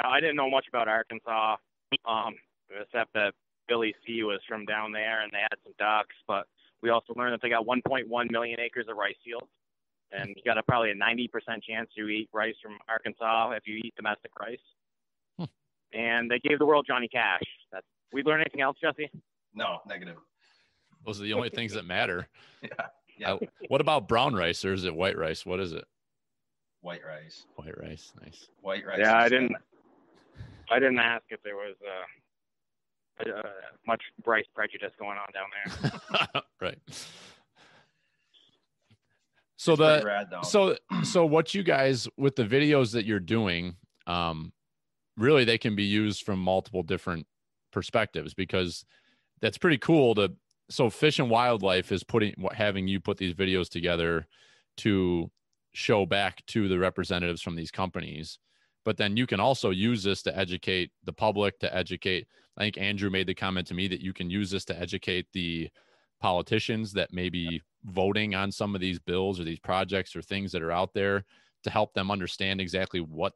I didn't know much about Arkansas, except that Billy C was from down there and they had some ducks, but we also learned that they got 1.1 million acres of rice fields, and you got probably a 90% chance you eat rice from Arkansas if you eat domestic rice. and they gave the world Johnny Cash. We learn anything else, Jesse? No, negative. Those are the only things that matter. Yeah. What about brown rice, or is it white rice? What is it? White rice. White rice, nice. White rice. Yeah, I didn't ask if there was much Bryce prejudice going on down there. Right. So so what you guys with the videos that you're doing, really they can be used from multiple different perspectives, because that's pretty cool so Fish and Wildlife is having you put these videos together to show back to the representatives from these companies. But then you can also use this to educate the public, I think Andrew made the comment to me that you can use this to educate the politicians that may be voting on some of these bills or these projects or things that are out there, to help them understand exactly what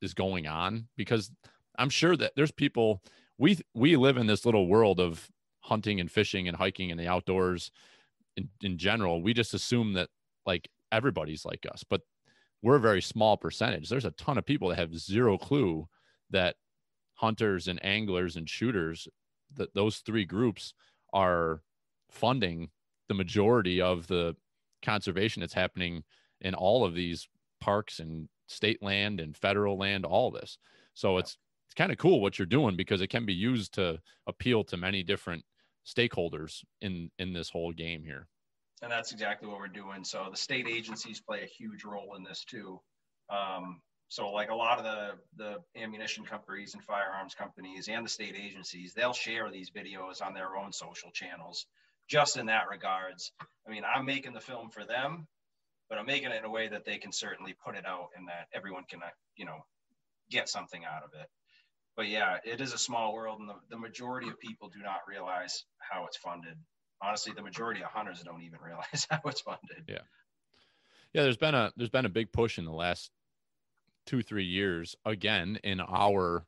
is going on. Because I'm sure that there's people, we live in this little world of hunting and fishing and hiking and the outdoors in general. We just assume that like everybody's like us, but we're a very small percentage. There's a ton of people that have zero clue that hunters and anglers and shooters, that those three groups are funding the majority of the conservation that's happening in all of these parks and state land and federal land, all this. So it's kind of cool what you're doing, because it can be used to appeal to many different stakeholders in this whole game here. And that's exactly what we're doing. So the state agencies play a huge role in this too. So like a lot of the ammunition companies and firearms companies and the state agencies, they'll share these videos on their own social channels, just in that regards. I mean, I'm making the film for them, but I'm making it in a way that they can certainly put it out and that everyone can, get something out of it. But yeah, it is a small world, and the majority of people do not realize how it's funded. Honestly, the majority of hunters don't even realize how it's funded. Yeah. There's been a big push in the last 2-3 years, again, in our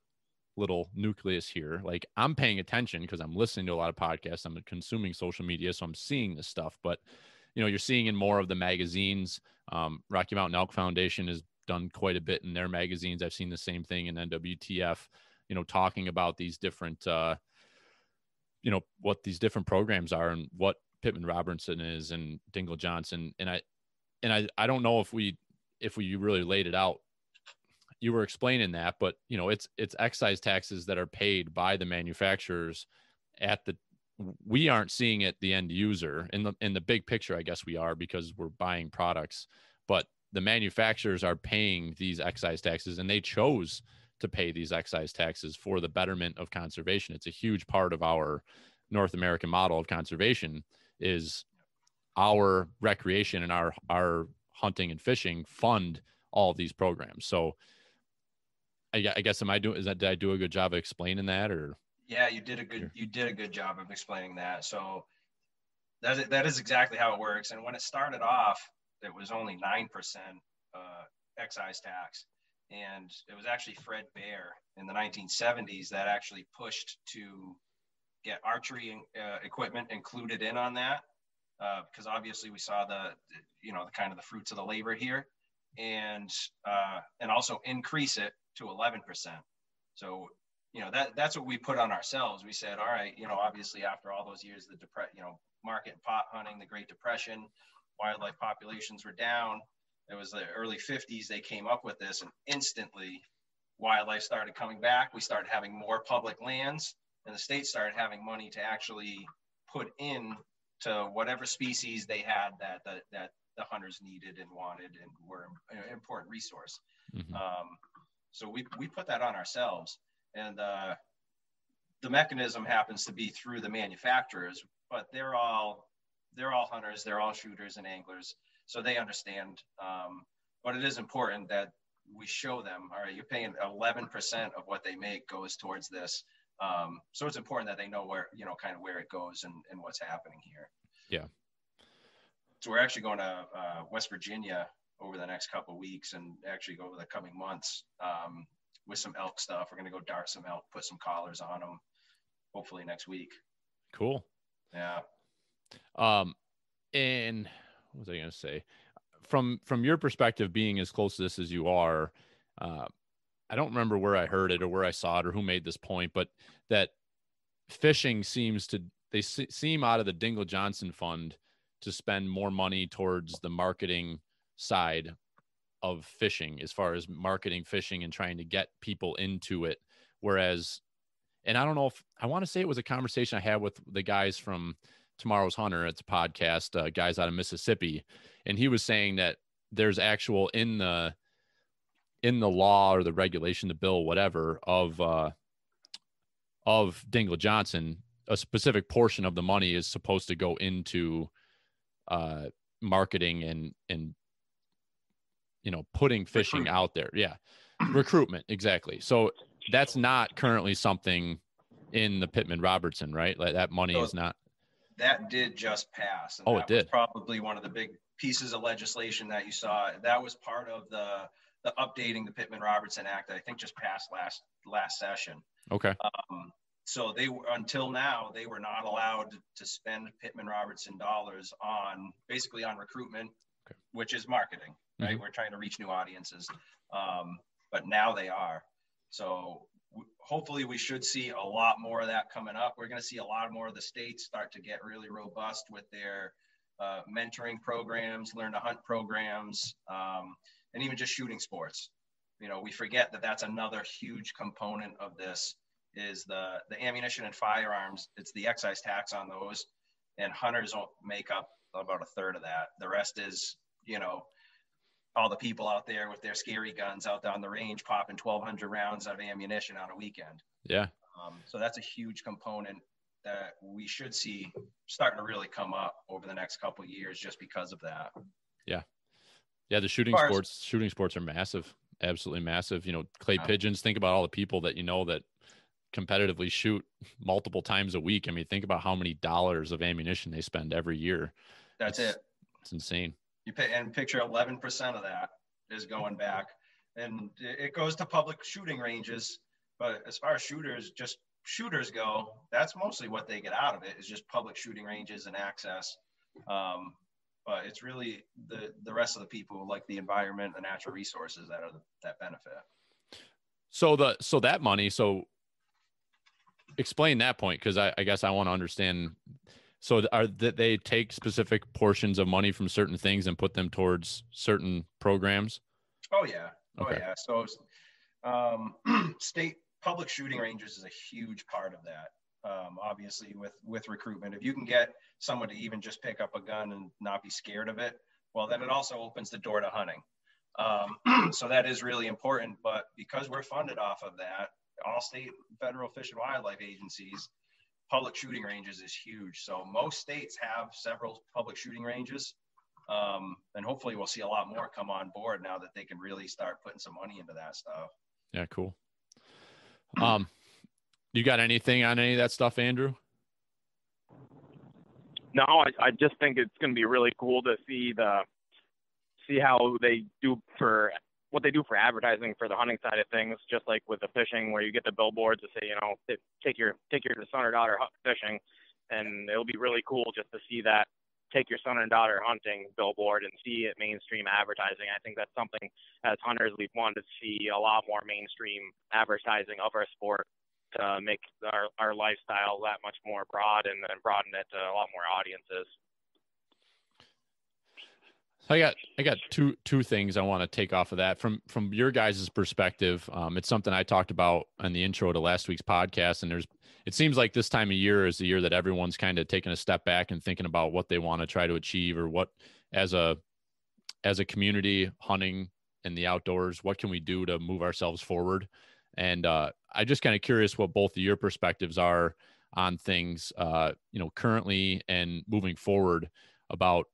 little nucleus here. Like, I'm paying attention because I'm listening to a lot of podcasts. I'm consuming social media, so I'm seeing this stuff. But, you're seeing in more of the magazines. Rocky Mountain Elk Foundation has done quite a bit in their magazines. I've seen the same thing in NWTF, talking about these different, what these different programs are and what Pittman Robertson is and Dingle Johnson. And I don't know if we really laid it out. You were explaining that, but it's excise taxes that are paid by the manufacturers we aren't seeing it, the end user in the big picture. I guess we are, because we're buying products, but the manufacturers are paying these excise taxes, and they chose to pay these excise taxes for the betterment of conservation. It's a huge part of our North American model of conservation is our recreation and our hunting and fishing fund all of these programs. So I guess, did I do a good job of explaining that, or? Yeah, you did a good job of explaining that. So that is exactly how it works. And when it started off, it was only 9% excise tax. And it was actually Fred Bear in the 1970s that actually pushed to get archery equipment included in on that, because obviously we saw the kind of the fruits of the labor here, and also increase it to 11%. So that's what we put on ourselves. We said, all right, obviously after all those years, the market and pot hunting, the Great Depression, wildlife populations were down. It was the early 50s, they came up with this, and instantly wildlife started coming back. We started having more public lands, and the state started having money to actually put in to whatever species they had that the hunters needed and wanted and were an important resource. Mm-hmm. So we put that on ourselves, and the mechanism happens to be through the manufacturers, but they're all hunters, they're all shooters and anglers. So they understand, but it is important that we show them, all right, you're paying 11% of what they make goes towards this. So it's important that they know where, kind of where it goes and what's happening here. Yeah. So we're actually going to West Virginia over the next couple of weeks, and actually over the coming months with some elk stuff. We're going to go dart some elk, put some collars on them, hopefully next week. Cool. Yeah. And what was I going to say? From your perspective, being as close to this as you are, I don't remember where I heard it or where I saw it or who made this point, but that fishing seem out of the Dingle Johnson Fund to spend more money towards the marketing side of fishing, as far as marketing fishing and trying to get people into it. Whereas, and I don't know if I want to say it was a conversation I had with the guys from Tomorrow's Hunter. It's a podcast, guys out of Mississippi. And he was saying that there's actual in the law or the regulation, the bill, whatever, of Dingle Johnson, a specific portion of the money is supposed to go into marketing and putting fishing out there. Yeah. Recruitment. Exactly. So that's not currently something in the Pittman Robertson, right? Like that money is not. That did just pass. And it did. Was probably one of the big pieces of legislation that you saw. That was part of the updating the Pittman Robertson Act that I think just passed last session. Okay. So until now, they were not allowed to spend Pittman Robertson dollars on recruitment, which is marketing, right? Mm-hmm. We're trying to reach new audiences. But now they are. So hopefully we should see a lot more of that coming up. We're going to see a lot more of the states start to get really robust with their mentoring programs, learn to hunt programs, and even just shooting sports. We forget that that's another huge component of this is the ammunition and firearms. It's the excise tax on those, and hunters don't make up about a third of that. The rest is, all the people out there with their scary guns out on the range popping 1,200 rounds of ammunition on a weekend. Yeah. So that's a huge component that we should see starting to really come up over the next couple of years just because of that. Yeah. Yeah. The shooting sports are massive. Absolutely massive. Clay pigeons, think about all the people that, that competitively shoot multiple times a week. I mean, think about how many dollars of ammunition they spend every year. It's insane. You pay, and picture 11% of that is going back, and it goes to public shooting ranges. But as far as shooters go, that's mostly what they get out of it is just public shooting ranges and access. But it's really the rest of the people who like the environment, the natural resources that benefit. So that money. So explain that point, because I guess I want to understand. So that they take specific portions of money from certain things and put them towards certain programs? Oh yeah. Okay. Oh yeah. So state public shooting ranges is a huge part of that. Obviously with recruitment, if you can get someone to even just pick up a gun and not be scared of it, well, then it also opens the door to hunting. So that is really important, but because we're funded off of that, all state, federal fish and wildlife agencies, public shooting ranges is huge. So most states have several public shooting ranges. And hopefully we'll see a lot more come on board now that they can really start putting some money into that stuff. Yeah, cool. You got anything on any of that stuff, Andrew? No, I just think it's going to be really cool to see how they do for what they do for advertising for the hunting side of things, just like with the fishing, where you get the billboards to say, take your son or daughter fishing, and it'll be really cool just to see that take your son and daughter hunting billboard and see it mainstream advertising. I think that's something as hunters we've wanted to see a lot more mainstream advertising of our sport to make our lifestyle that much more broad and then broaden it to a lot more audiences. I got two things I want to take off of that from your guys' perspective. It's something I talked about on the intro to last week's podcast, and it seems like this time of year is the year that everyone's kind of taking a step back and thinking about what they want to try to achieve, or what as a community hunting in the outdoors, what can we do to move ourselves forward? And I just kind of curious what both of your perspectives are on things, currently and moving forward, about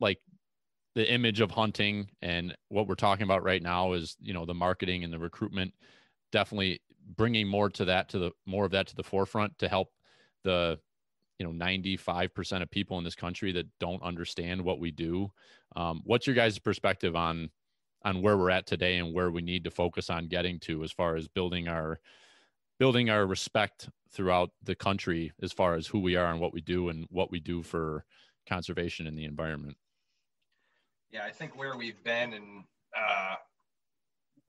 like the image of hunting, and what we're talking about right now is, the marketing and the recruitment, definitely bringing more of that to the forefront to help the, 95% of people in this country that don't understand what we do. What's your guys' perspective on where we're at today and where we need to focus on getting to as far as building our respect throughout the country as far as who we are and what we do for conservation in the environment? Yeah, I think where we've been, and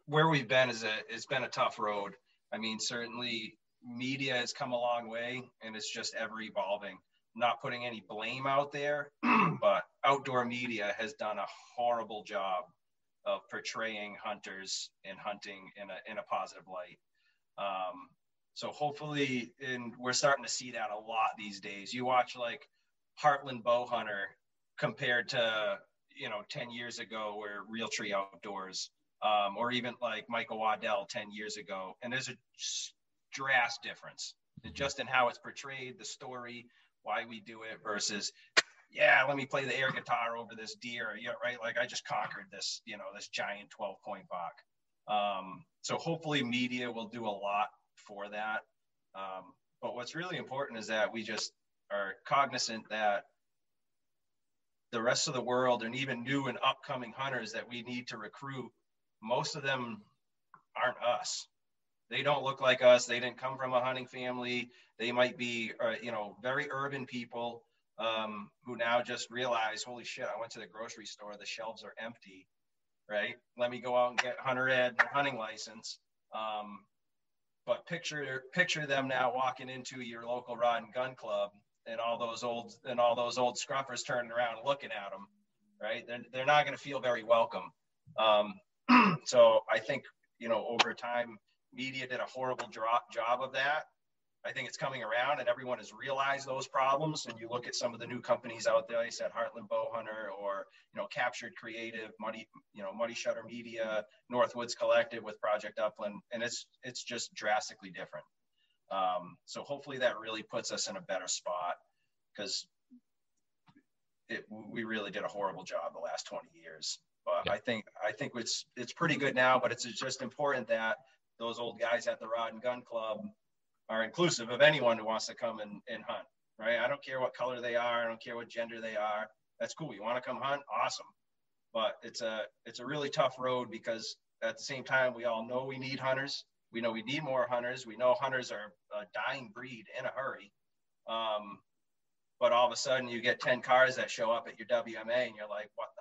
where we've been it's been a tough road. I mean, certainly media has come a long way, and it's just ever evolving. Not putting any blame out there, but outdoor media has done a horrible job of portraying hunters and hunting in a positive light. So hopefully, we're starting to see that a lot these days. You watch like Heartland Bow Hunter compared to 10 years ago, where Realtree Outdoors, or even like Michael Waddell 10 years ago, and there's a drastic difference just in how it's portrayed, the story, why we do it versus, yeah, let me play the air guitar over this deer, right? Like I just conquered this, this giant 12-point buck. So hopefully media will do a lot for that. But what's really important is that we just are cognizant that the rest of the world, and even new and upcoming hunters that we need to recruit, most of them aren't us. They don't look like us. They didn't come from a hunting family. They might be, very urban people who now just realize, holy shit, I went to the grocery store, the shelves are empty, right? Let me go out and get hunter ed hunting license. But picture them now walking into your local rod and gun club, and all those old scruffers turning around and looking at them, right? They're not going to feel very welcome. So I think, over time, media did a horrible job of that. I think it's coming around, and everyone has realized those problems. And you look at some of the new companies out there, I said Heartland Bow Hunter, or, Captured Creative, Muddy Shutter Media, Northwoods Collective with Project Upland, and it's just drastically different. So hopefully that really puts us in a better spot, because we really did a horrible job the last 20 years. But yeah. I think it's pretty good now, but it's just important that those old guys at the Rod and Gun Club are inclusive of anyone who wants to come and hunt, right? I don't care what color they are. I don't care what gender they are. That's cool. You want to come hunt? Awesome. But it's a really tough road, because at the same time, we all know we need hunters. We know we need more hunters. We know hunters are a dying breed in a hurry. But all of a sudden you get 10 cars that show up at your WMA and you're like, what the?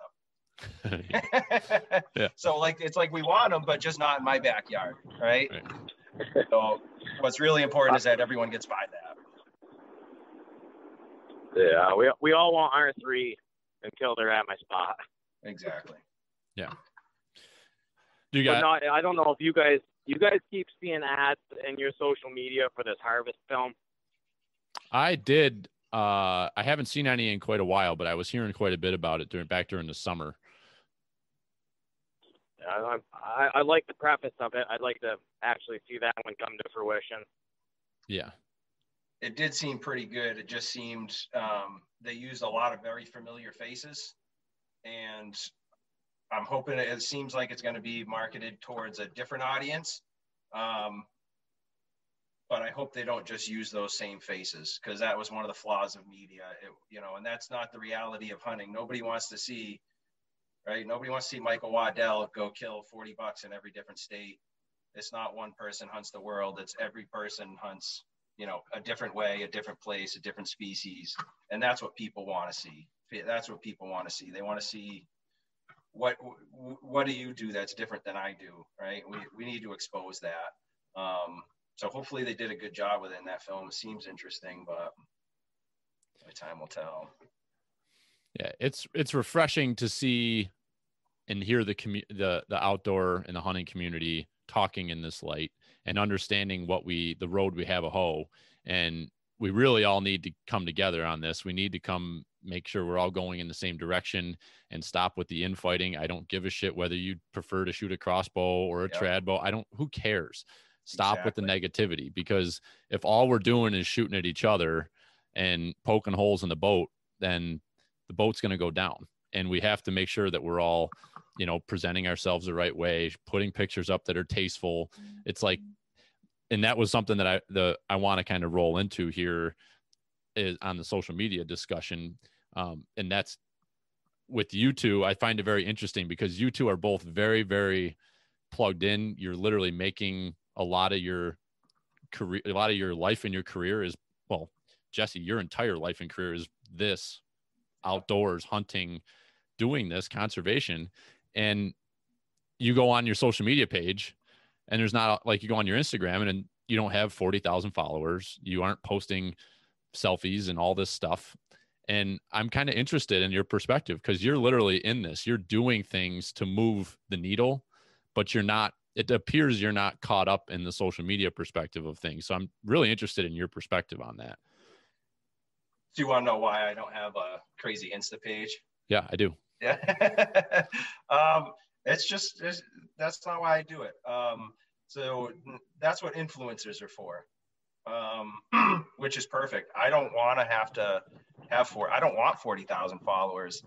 Yeah. So it's like we want them, but just not in my backyard, right? So what's really important is that everyone gets by that. Yeah, we all want R3 until they're at my spot. Exactly. Yeah. I don't know if you guys keep seeing ads in your social media for this harvest film. I did. I haven't seen any in quite a while, but I was hearing quite a bit about it during the summer. I like the preface of it. I'd like to actually see that one come to fruition. Yeah. It did seem pretty good. It just seemed they used a lot of very familiar faces, and I'm hoping it seems like it's going to be marketed towards a different audience. But I hope they don't just use those same faces, because that was one of the flaws of media, and that's not the reality of hunting. Nobody wants to see, right? Nobody wants to see Michael Waddell go kill 40 bucks in every different state. It's not one person hunts the world. It's every person hunts, a different way, a different place, a different species. And that's what people want to see. That's what people want to see. They want to see, what do you do that's different than I do, right? We need to expose that. So hopefully they did a good job within that film. It seems interesting, but time will tell. Yeah, it's refreshing to see and hear the outdoor and the hunting community talking in this light and understanding the road we have a hoe. And we really all need to come together on this. We need to come make sure we're all going in the same direction and stop with the infighting. I don't give a shit whether you prefer to shoot a crossbow or a trad bow. who cares? Stop with the negativity, because if all we're doing is shooting at each other and poking holes in the boat, then the boat's going to go down. And we have to make sure that we're all, presenting ourselves the right way, putting pictures up that are tasteful. It's like, and that was something that I want to kind of roll into here is on the social media discussion. And that's with you two. I find it very interesting because you two are both very, very plugged in. You're literally making a lot of your career, a lot of your life in your career is, well, Jesse, your entire life and career is this outdoors hunting, doing this conservation. And you go on your social media page and there's not like you go on your Instagram and you don't have 40,000 followers. You aren't posting selfies and all this stuff. And I'm kind of interested in your perspective because you're literally in this. You're doing things to move the needle, but you're not, it appears you're not caught up in the social media perspective of things. So I'm really interested in your perspective on that. Do you want to know why I don't have a crazy Insta page? Yeah, I do. Yeah. That's not why I do it. So that's what influencers are for, which is perfect. I don't want to have I don't want 40,000 followers.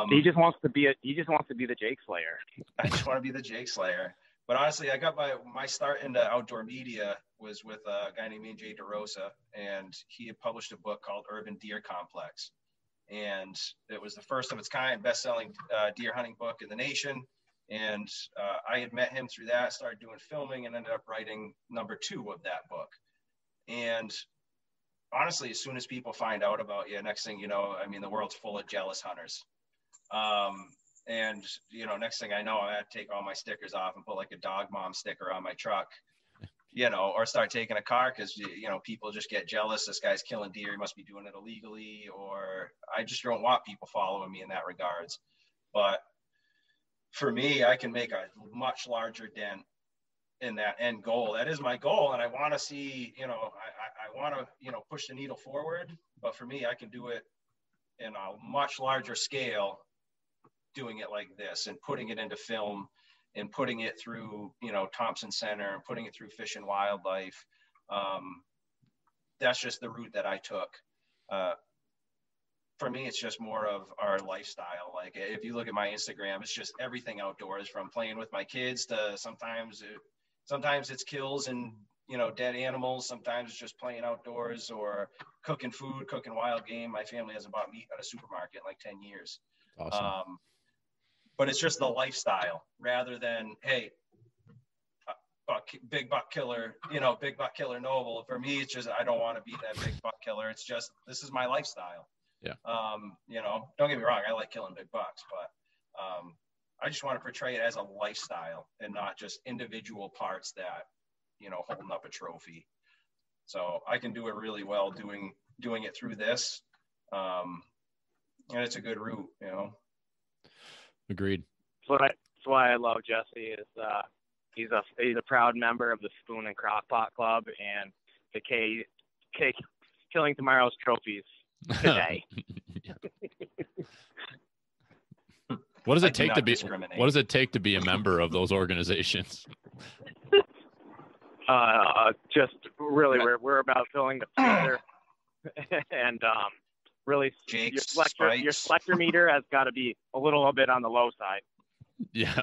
He just wants to be the Jake Slayer. I just want to be the Jake Slayer. But honestly, I got my start into outdoor media was with a guy named Jay DeRosa, and he had published a book called Urban Deer Complex. And it was the first of its kind, best-selling deer hunting book in the nation. And I had met him through that, started doing filming, and ended up writing number 2 of that book. And honestly, as soon as people find out about you, next thing you know, I mean, the world's full of jealous hunters. And, you know, next thing I know, I had to take all my stickers off and put like a dog mom sticker on my truck, you know, or start taking a car because, you know, people just get jealous. This guy's killing deer. He must be doing it illegally. Or I just don't want people following me in that regards. But for me, I can make a much larger dent in that end goal. That is my goal. And I want to see, you know, I want to, you know, push the needle forward. But for me, I can do it in a much larger scale, doing it like this and putting it into film and putting it through, you know, Thompson Center and putting it through Fish and Wildlife. That's just the route that I took. For me, it's just more of our lifestyle. Like if you look at my Instagram, it's just everything outdoors, from playing with my kids to sometimes it's kills and, you know, dead animals. Sometimes it's just playing outdoors or cooking food, cooking wild game. My family hasn't bought meat at a supermarket in like 10 years. Awesome. But it's just the lifestyle rather than, hey, big buck killer, you know, big buck killer noble. For me, it's just, I don't want to be that big buck killer. It's just, this is my lifestyle. Yeah. You know, don't get me wrong. I like killing big bucks, but I just want to portray it as a lifestyle and not just individual parts that, you know, holding up a trophy. So I can do it really well doing it through this. And it's a good route, you know. Agreed. That's why I love Jesse is he's a proud member of the Spoon and Crockpot Club and the Killing Tomorrow's Trophies today. What does it take to be? What does it take to be a member of those organizations? Just really, we're about filling the freezer, and really, your selector meter has got to be a little bit on the low side. Yeah.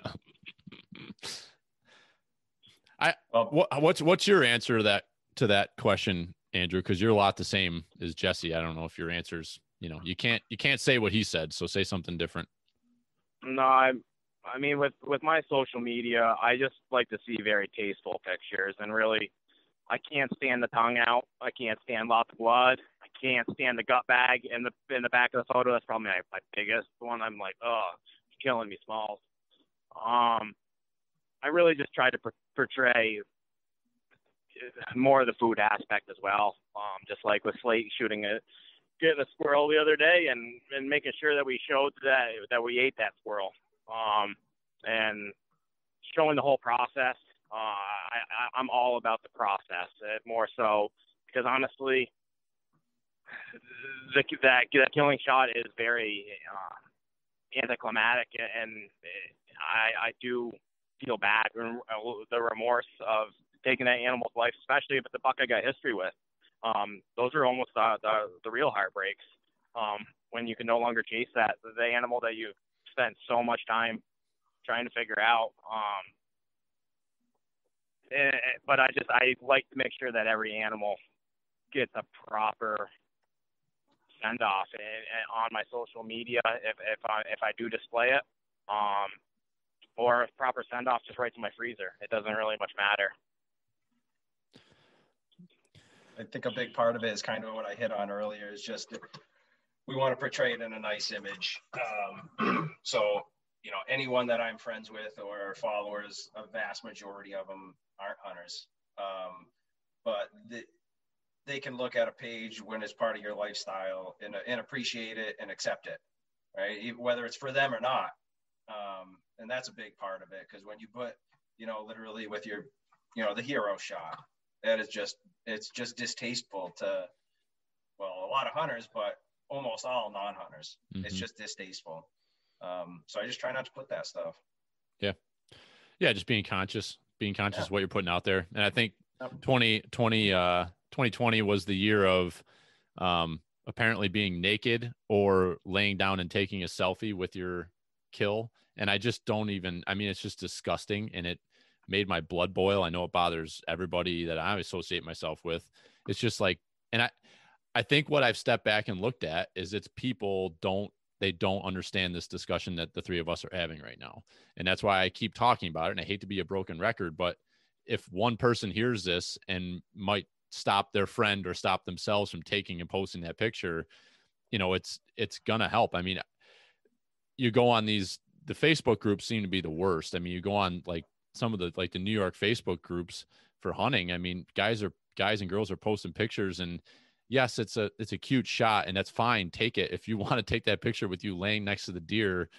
What's your answer to that question, Andrew? Because you're a lot the same as Jesse. I don't know if your answer's, you know, you can't say what he said, so say something different. No, I mean, with my social media, I just like to see very tasteful pictures, and really, I can't stand the tongue out. I can't stand lots of blood. I can't stand the gut bag in the back of the photo. That's probably my biggest one. I'm like, oh, it's killing me, Smalls. I really just try to portray more of the food aspect as well. Just like with Slate getting a squirrel the other day and making sure that we showed that we ate that squirrel. And showing the whole process. I'm all about the process more so because honestly, that killing shot is very anticlimactic, and I do feel bad, the remorse of taking that animal's life, especially if it's a buck I got history with. Those are almost the real heartbreaks when you can no longer chase the animal that you spent so much time trying to figure out. But I like to make sure that every animal gets a proper send off on my social media if I do display it, or a proper send off just right to my freezer. It doesn't really much matter. I think a big part of it is kind of what I hit on earlier is just we want to portray it in a nice image. So you know, anyone that I'm friends with or followers, a vast majority of them aren't hunters. But they can look at a page when it's part of your lifestyle and appreciate it and accept it, right? Whether it's for them or not. And that's a big part of it, because when you put, you know, literally with your, you know, the hero shot, that is just, it's just distasteful to, well, a lot of hunters, but almost all non-hunters. Mm-hmm. It's just distasteful. So I just try not to put that stuff. Yeah. Yeah. Just being conscious of what you're putting out there. And I think 2020 was the year of apparently being naked or laying down and taking a selfie with your kill. And I just don't even, I mean, it's just disgusting, and it made my blood boil. I know it bothers everybody that I associate myself with. It's just like, and I think what I've stepped back and looked at is it's people don't understand this discussion that the three of us are having right now. And that's why I keep talking about it. And I hate to be a broken record, but if one person hears this and might stop their friend or stop themselves from taking and posting that picture, you know, it's gonna help. I mean, you go on the Facebook groups seem to be the worst. I mean, you go on like some of the New York Facebook groups for hunting. I mean, guys and girls are posting pictures, and yes, it's a cute shot, and that's fine. Take it. If you want to take that picture with you laying next to the deer,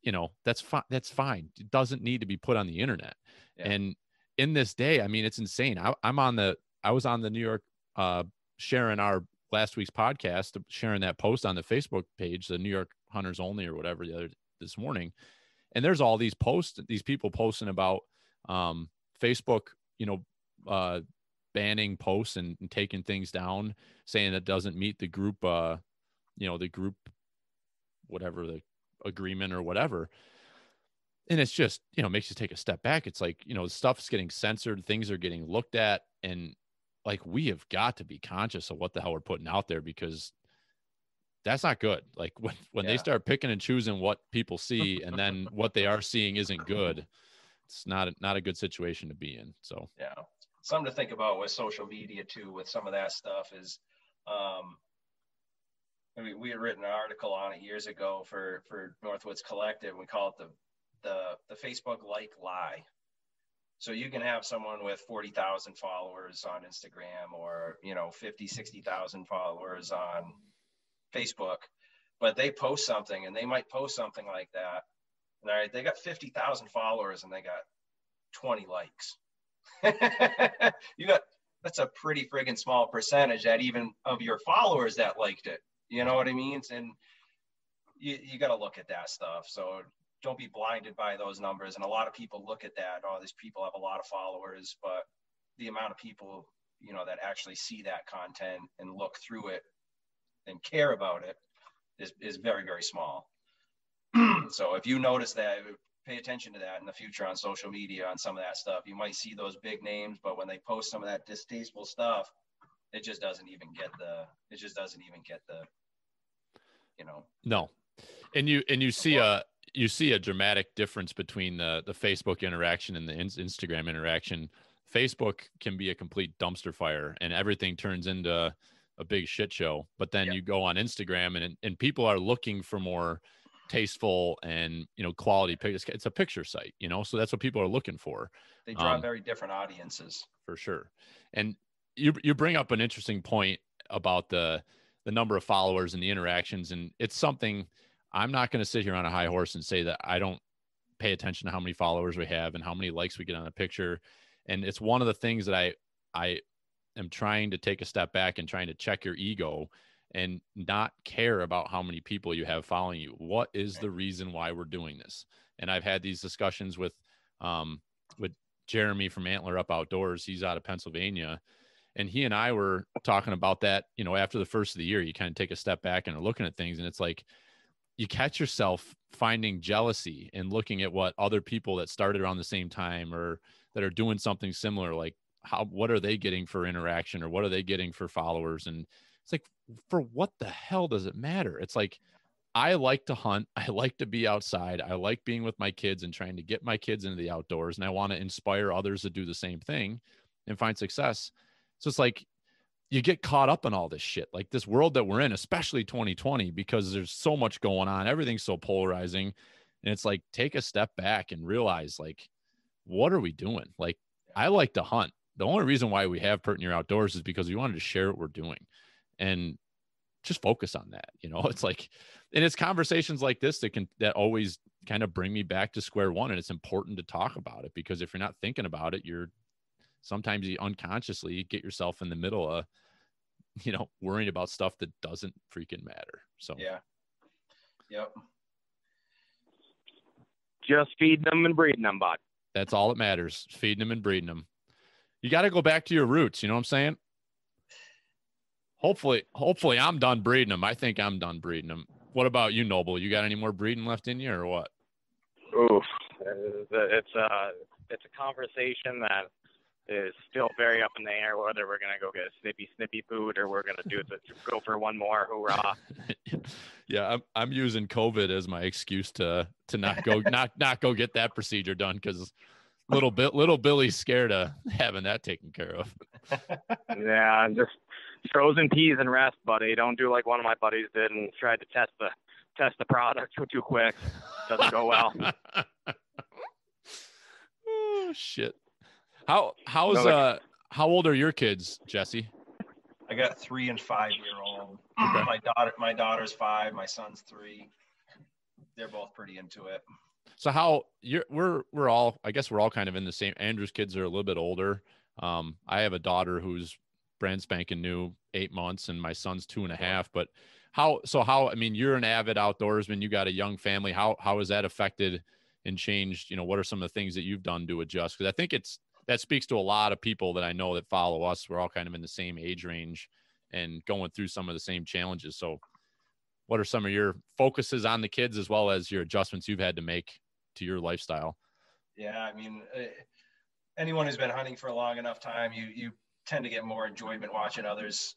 you know, that's fine. That's fine. It doesn't need to be put on the internet. Yeah. And in this day, I mean, it's insane. I was on the New York, sharing our last week's podcast, sharing that post on the Facebook page, the New York Hunters Only or whatever, this morning. And there's all these posts, these people posting about Facebook, you know, banning posts and taking things down, saying it doesn't meet the group, you know, the group, whatever, the agreement or whatever. And it's just, you know, makes you take a step back. It's like, you know, stuff's getting censored, things are getting looked at, and like, we have got to be conscious of what the hell we're putting out there, because that's not good. Like when they start picking and choosing what people see, and then what they are seeing isn't good, it's not a good situation to be in. So yeah, something to think about with social media too, with some of that stuff is, I mean, we had written an article on it years ago for Northwoods Collective. We call it the Facebook like lie. So you can have someone with 40,000 followers on Instagram, or, you know, 50, 60,000 followers on Facebook, but they post something, and they might post something like that. And all right, they got 50,000 followers and they got 20 likes. That's a pretty friggin' small percentage that even of your followers that liked it. You know what I mean? And you got to look at that stuff. So don't be blinded by those numbers. And a lot of people look at that. Oh, these people have a lot of followers, but the amount of people, you know, that actually see that content and look through it and care about it is very, very small. So if you notice that, pay attention to that in the future on social media, on some of that stuff. You might see those big names, but when they post some of that distasteful stuff, it just doesn't even get the, you know. No. And you see a dramatic difference between the Facebook interaction and the Instagram interaction. Facebook can be a complete dumpster fire, and everything turns into a big shit show. But then you go on Instagram, and people are looking for more tasteful and, you know, quality pictures. It's a picture site, you know, so that's what people are looking for. They draw very different audiences, for sure. And you bring up an interesting point about the number of followers and the interactions, and it's something I'm not going to sit here on a high horse and say that I don't pay attention to how many followers we have and how many likes we get on a picture. And it's one of the things that I am trying to take a step back and trying to check your ego and not care about how many people you have following you. What is the reason why we're doing this? And I've had these discussions with Jeremy from Antler Up Outdoors. He's out of Pennsylvania. And he and I were talking about that, you know, after the first of the year, you kind of take a step back and are looking at things. And it's like, you catch yourself finding jealousy and looking at what other people that started around the same time or that are doing something similar, like what are they getting for interaction, or what are they getting for followers? And it's like, for what the hell does it matter? It's like, I like to hunt. I like to be outside. I like being with my kids and trying to get my kids into the outdoors. And I want to inspire others to do the same thing and find success. So it's like, you get caught up in all this shit, like this world that we're in, especially 2020, because there's so much going on. Everything's so polarizing. And it's like, take a step back and realize, like, what are we doing? Like, I like to hunt. The only reason why we have Pert in Your Outdoors is because we wanted to share what we're doing and just focus on that. You know, it's like, and it's conversations like this that always kind of bring me back to square one. And it's important to talk about it, because if you're not thinking about it, sometimes you unconsciously get yourself in the middle of, worrying about stuff that doesn't freaking matter. So, yeah. Yep. Just feeding them and breeding them, bud. That's all that matters. Feeding them and breeding them. You got to go back to your roots. You know what I'm saying? Hopefully I'm done breeding them. I think I'm done breeding them. What about you, Noble? You got any more breeding left in you or what? Oof. It's a conversation that is still very up in the air, whether we're going to go get a snippy food or we're going to go for one more. Hoorah. Yeah. I'm using COVID as my excuse to not go, not go get that procedure done. Cause little Billy's scared of having that taken care of. Yeah. Just frozen peas and rest, buddy. Don't do like one of my buddies did and tried to test the product too quick. Doesn't go well. Oh shit. How old are your kids, Jesse? I got 3 and 5-year-old. Okay. My daughter's 5, my son's 3. They're both pretty into it. So we're all kind of in the same. Andrew's kids are a little bit older. I have a daughter who's brand spanking new, 8 months, and my son's 2.5. But how, I mean, you're an avid outdoorsman, you got a young family. How has that affected and changed? What are some of the things that you've done to adjust? Because I think that speaks to a lot of people that I know that follow us. We're all kind of in the same age range and going through some of the same challenges. So what are some of your focuses on the kids, as well as your adjustments you've had to make to your lifestyle? Yeah. I mean, anyone who's been hunting for a long enough time, you tend to get more enjoyment watching others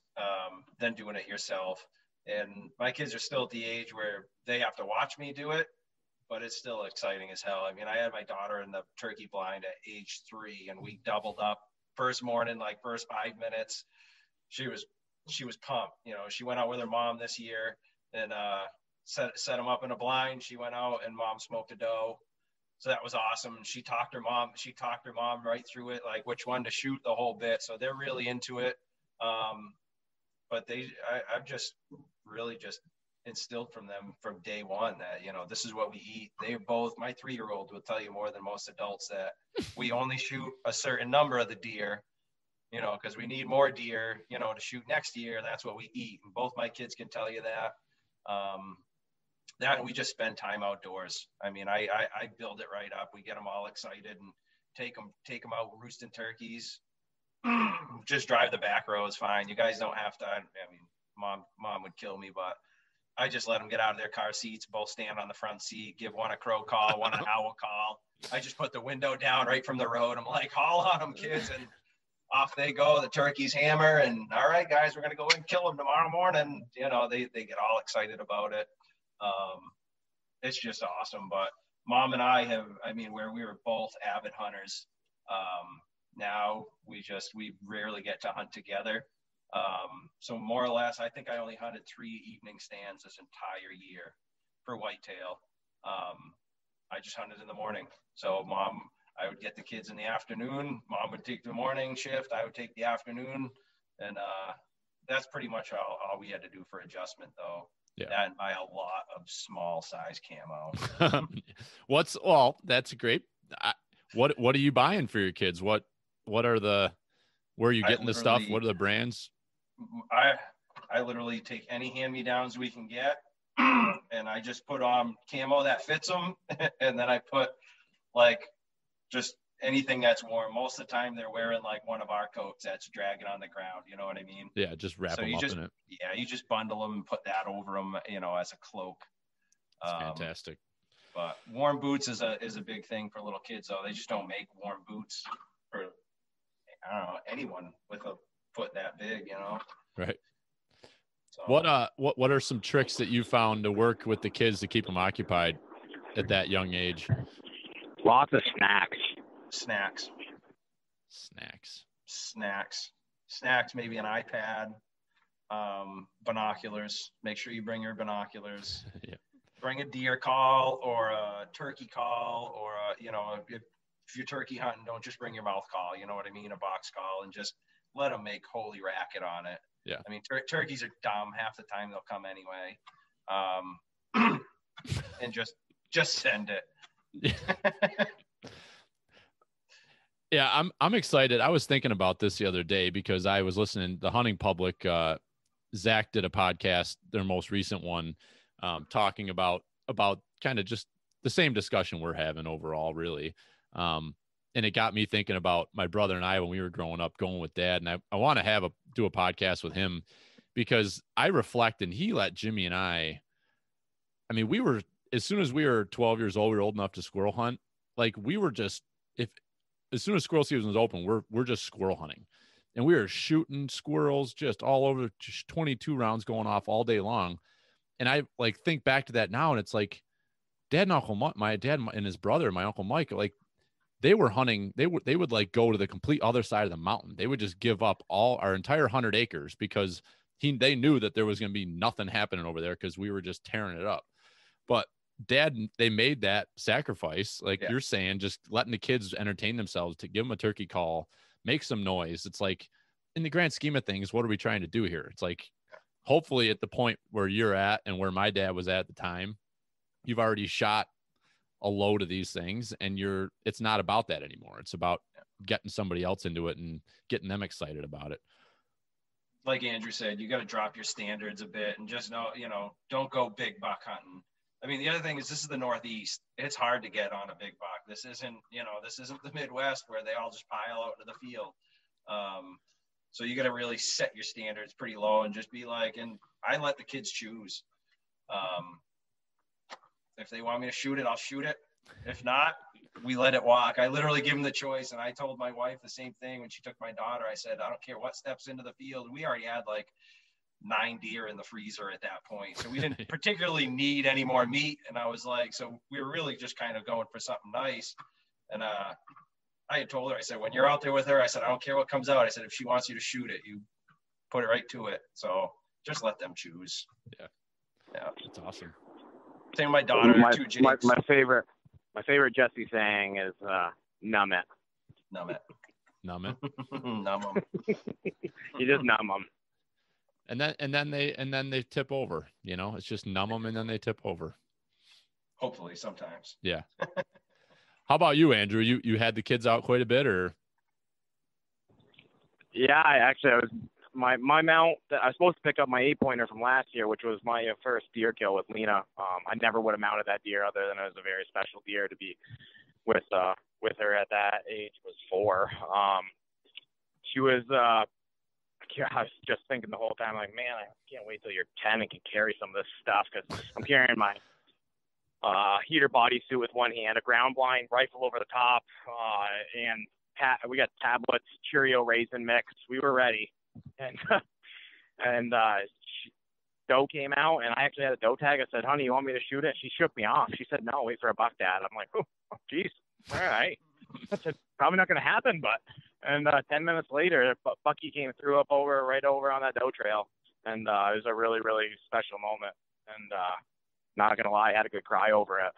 than doing it yourself. And my kids are still at the age where they have to watch me do it, but it's still exciting as hell. I mean, I had my daughter in the turkey blind at age 3, and we doubled up first morning, like first 5 minutes. She was pumped. She went out with her mom this year and set them up in a blind. She went out and mom smoked a doe. So that was awesome. She talked her mom right through it, like which one to shoot, the whole bit. So they're really into it. But I've just really just instilled from them from day one that, this is what we eat. My 3-year-old will tell you more than most adults that we only shoot a certain number of the deer, because we need more deer, to shoot next year. That's what we eat. And both my kids can tell you that. That we just spend time outdoors. I mean, I build it right up. We get them all excited and take them out roosting turkeys. Just drive the back row is fine. You guys don't have to. I mean, mom would kill me, but I just let them get out of their car seats, both stand on the front seat, give one a crow call, one an owl call. I just put the window down right from the road. I'm like, haul on them, kids, and off they go. The turkeys hammer, and all right, guys, we're gonna go and kill them tomorrow morning. They get all excited about it. It's just awesome. But mom and I where we were both avid hunters. Now we rarely get to hunt together. So more or less, I think I only hunted 3 evening stands this entire year for whitetail. I just hunted in the morning. So I would get the kids in the afternoon. Mom would take the morning shift. I would take the afternoon. And that's pretty much all we had to do for adjustment, though. Yeah. And buy a lot of small size camo. That's great. What are you buying for your kids? Where are you getting the stuff? What are the brands? I literally take any hand-me-downs we can get, and I just put on camo that fits them, and then I put like just anything that's warm. Most of the time they're wearing like one of our coats that's dragging on the ground. You know what I mean? Yeah, just wrap them up in it. Yeah, you just bundle them and put that over them, as a cloak. That's fantastic. But warm boots is a big thing for little kids, though. They just don't make warm boots for, I don't know, anyone with a foot that big, Right. So, what are some tricks that you found to work with the kids to keep them occupied at that young age? Lots of snacks. Snacks, maybe an iPad, binoculars. Make sure you bring your binoculars. Yeah. bring a deer call or a turkey call, or if you're turkey hunting, don't just bring your mouth call. You know what I mean? A box call, and just let them make holy racket on it. Yeah. I mean, turkeys are dumb. Half the time they'll come anyway. And just send it. Yeah, I'm excited. I was thinking about this the other day because I was listening. The Hunting Public, Zach did a podcast, their most recent one, talking about kind of just the same discussion we're having overall, really. And it got me thinking about my brother and I when we were growing up, going with Dad. And I want to do a podcast with him because I reflect, and he let Jimmy and I mean, we were, as soon as we were 12 years old, we were old enough to squirrel hunt. Like, we were just, as soon as squirrel season was open, we're just squirrel hunting, and we were shooting squirrels just all over, just 22 rounds going off all day long. And I like think back to that now, and it's like Dad and Uncle Mike, my dad and his brother, my Uncle Mike, like they were hunting. They would like go to the complete other side of the mountain. They would just give up all our entire 100 acres because they knew that there was going to be nothing happening over there because we were just tearing it up. But Dad, they made that sacrifice, like you're saying, just letting the kids entertain themselves, to give them a turkey call, make some noise. It's like, in the grand scheme of things, what are we trying to do here? It's like, hopefully at the point where you're at and where my dad was at the time, you've already shot a load of these things, and it's not about that anymore. It's about getting somebody else into it and getting them excited about it. Like Andrew said, you got to drop your standards a bit and just don't go big buck hunting. I mean, the other thing is, this is the Northeast. It's hard to get on a big buck. This isn't the Midwest where they all just pile out into the field. So you got to really set your standards pretty low and just be like, and I let the kids choose. If they want me to shoot it, I'll shoot it. If not, we let it walk. I literally give them the choice. And I told my wife the same thing when she took my daughter. I said, I don't care what steps into the field. We already had like 9 deer in the freezer at that point, so we didn't particularly need any more meat. And I was like, so we were really just kind of going for something nice. And I had told her, I said, when you're out there with her, I said, I don't care what comes out. I said, if she wants you to shoot it, you put it right to it. So just let them choose. Yeah That's awesome. Same with my daughter. My favorite Jesse saying is numb it. Numb it. Numb it. Numb them. You just numb them. And then they tip over, it's just numb them and then they tip over. Hopefully sometimes. Yeah. How about you, Andrew? You had the kids out quite a bit, or? Yeah, I was my mount that I was supposed to pick up my 8-pointer from last year, which was my first deer kill with Lena. I never would have mounted that deer other than it was a very special deer to be with her at that age. Was 4. She was I was just thinking the whole time, like, man, I can't wait till you're 10 and can carry some of this stuff, because I'm carrying my heater bodysuit with one hand, a ground blind rifle over the top, and we got tablets, Cheerio raisin mix. We were ready, and doe came out, and I actually had a doe tag. I said, honey, you want me to shoot it? She shook me off. She said, no, wait for a buck, Dad. I'm like, oh, geez, all right. I said, probably not going to happen, but. And 10 minutes later, Bucky came right over on that doe trail. And it was a really, really special moment. And not going to lie, I had a good cry over it.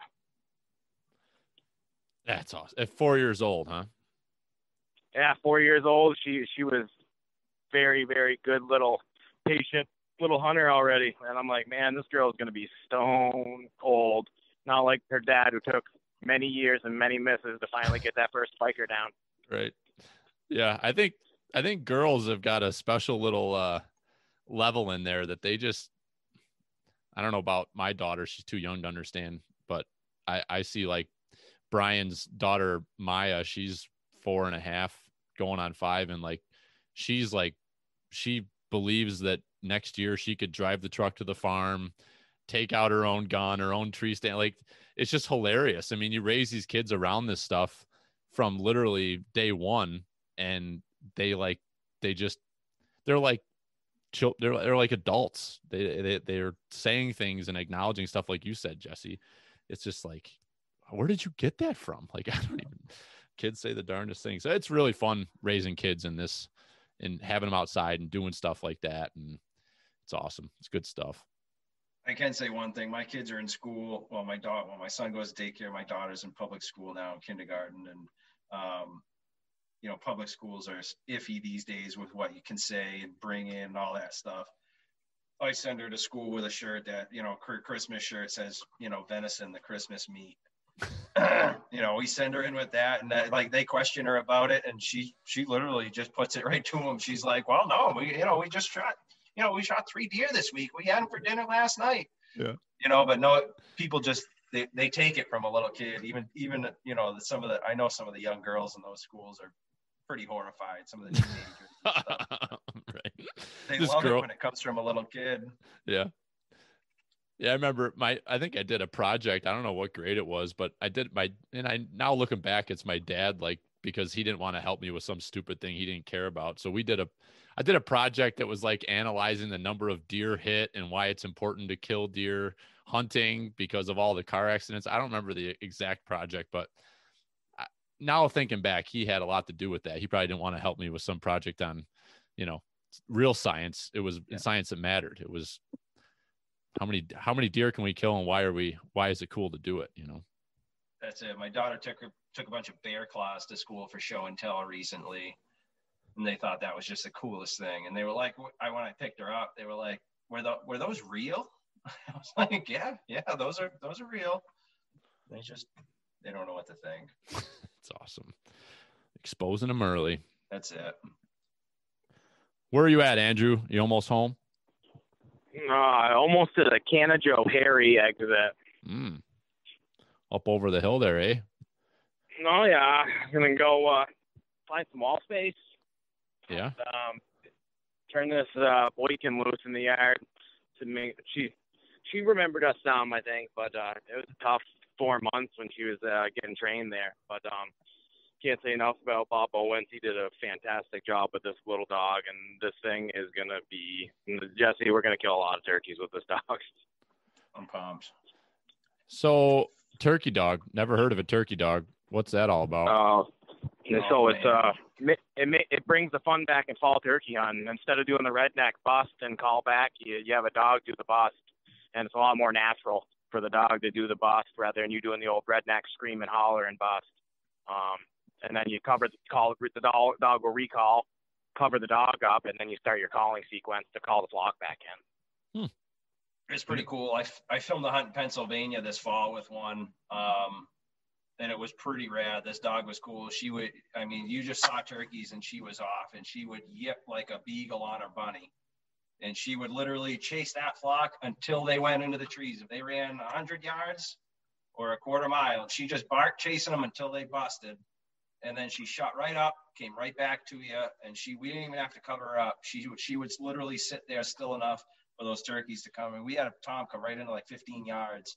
That's awesome. At 4 years old, huh? Yeah, 4 years old. She was very, very good little patient little hunter already. And I'm like, man, this girl is going to be stone cold. Not like her dad, who took many years and many misses to finally get that first spiker down. Right. Yeah, I think girls have got a special little level in there that they just, I don't know about my daughter. She's too young to understand, but I see like Brian's daughter, Maya, she's 4.5 going on 5. And like, she believes that next year she could drive the truck to the farm, take out her own gun, her own tree stand. Like, it's just hilarious. I mean, you raise these kids around this stuff from literally day one, and they're like adults. They're saying things and acknowledging stuff like you said, Jesse. It's just like, where did you get that from? Like, kids say the darndest things. So it's really fun raising kids in this and having them outside and doing stuff like that. And it's awesome. It's good stuff. I can say one thing. My kids are in school. Well, my son goes to daycare. My daughter's in public school now, in kindergarten, and public schools are iffy these days with what you can say and bring in and all that stuff. I send her to school with a shirt that, Christmas shirt says, venison, the Christmas meat. We send her in with that, and that, like, they question her about it, and she literally just puts it right to them. She's like, well, no, we just shot, we shot 3 deer this week. We had them for dinner last night. Yeah. But no, people just, they take it from a little kid. Even I know some of the young girls in those schools are pretty horrified. Some of the teenagers and stuff. Right. They This love girl, it when it comes from a little kid. Yeah. Yeah, I remember I think I did a project. I don't know what grade it was, but now looking back, it's my dad, like, because he didn't want to help me with some stupid thing he didn't care about. So I did a project that was like analyzing the number of deer hit and why it's important to kill deer hunting because of all the car accidents. I don't remember the exact project, but now thinking back, he had a lot to do with that. He probably didn't want to help me with some project on, real science. It was science that mattered. It was how many deer can we kill and why is it cool to do it? That's it. My daughter took a bunch of bear claws to school for show and tell recently, and they thought that was just the coolest thing. And they were like, when I picked her up, they were like, were those real? I was like, yeah, those are real. They don't know what to think. It's awesome. Exposing them early. That's it. Where are you at, Andrew? You almost home? Almost to the Canada Harry exit. Up over the hill there, eh? Oh, yeah. I'm going to go find some wall space. Yeah. Turn this boykin loose in the yard. She remembered us some, I think, but it was a tough 4 months when she was getting trained there. But can't say enough about Bob Owens. He did a fantastic job with this little dog, and this thing is going to be – Jesse, we're going to kill a lot of turkeys with this dog. I'm pumped. So, turkey dog. Never heard of a turkey dog. What's that all about? So it brings the fun back in fall turkey hunting. Instead of doing the redneck bust and call back, you have a dog do the bust, and it's a lot more natural for the dog to do the bust rather than you doing the old redneck scream and holler and bust. And then you the dog will recall, cover the dog up, and then you start your calling sequence to call the flock back in. It's pretty cool. I filmed a hunt in Pennsylvania this fall with one, and it was pretty rad. This dog was cool. You just saw turkeys and she was off, and she would yip like a beagle on her bunny. And she would literally chase that flock until they went into the trees. If they ran 100 yards or a quarter mile, she just barked chasing them until they busted. And then she shot right up, came right back to you, and we didn't even have to cover her up. She would literally sit there still enough for those turkeys to come. And we had a tom come right into like 15 yards.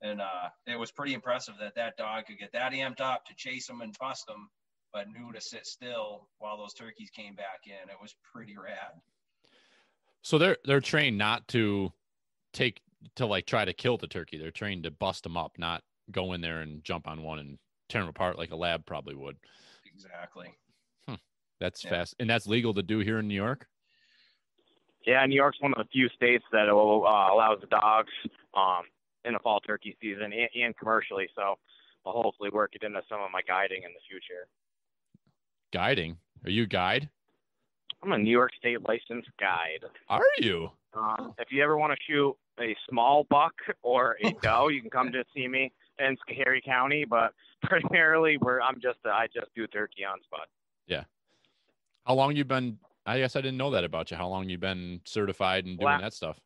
And it was pretty impressive that dog could get that amped up to chase them and bust them, but knew to sit still while those turkeys came back in. It was pretty rad. So they're trained not to try to kill the turkey. They're trained to bust them up, not go in there and jump on one and tear them apart like a lab probably would. Exactly. That's fast. And that's legal to do here in New York? Yeah, New York's one of the few states that will allows the dogs in the fall turkey season and commercially. So I'll hopefully work it into some of my guiding in the future. Guiding? Are you a guide? I'm a New York State licensed guide. Are you? If you ever want to shoot a small buck or a doe, you can come to see me in Schoharie County. But primarily, I just do turkey on spot. Yeah. How long you been? I guess I didn't know that about you. How long you been certified and doing that stuff?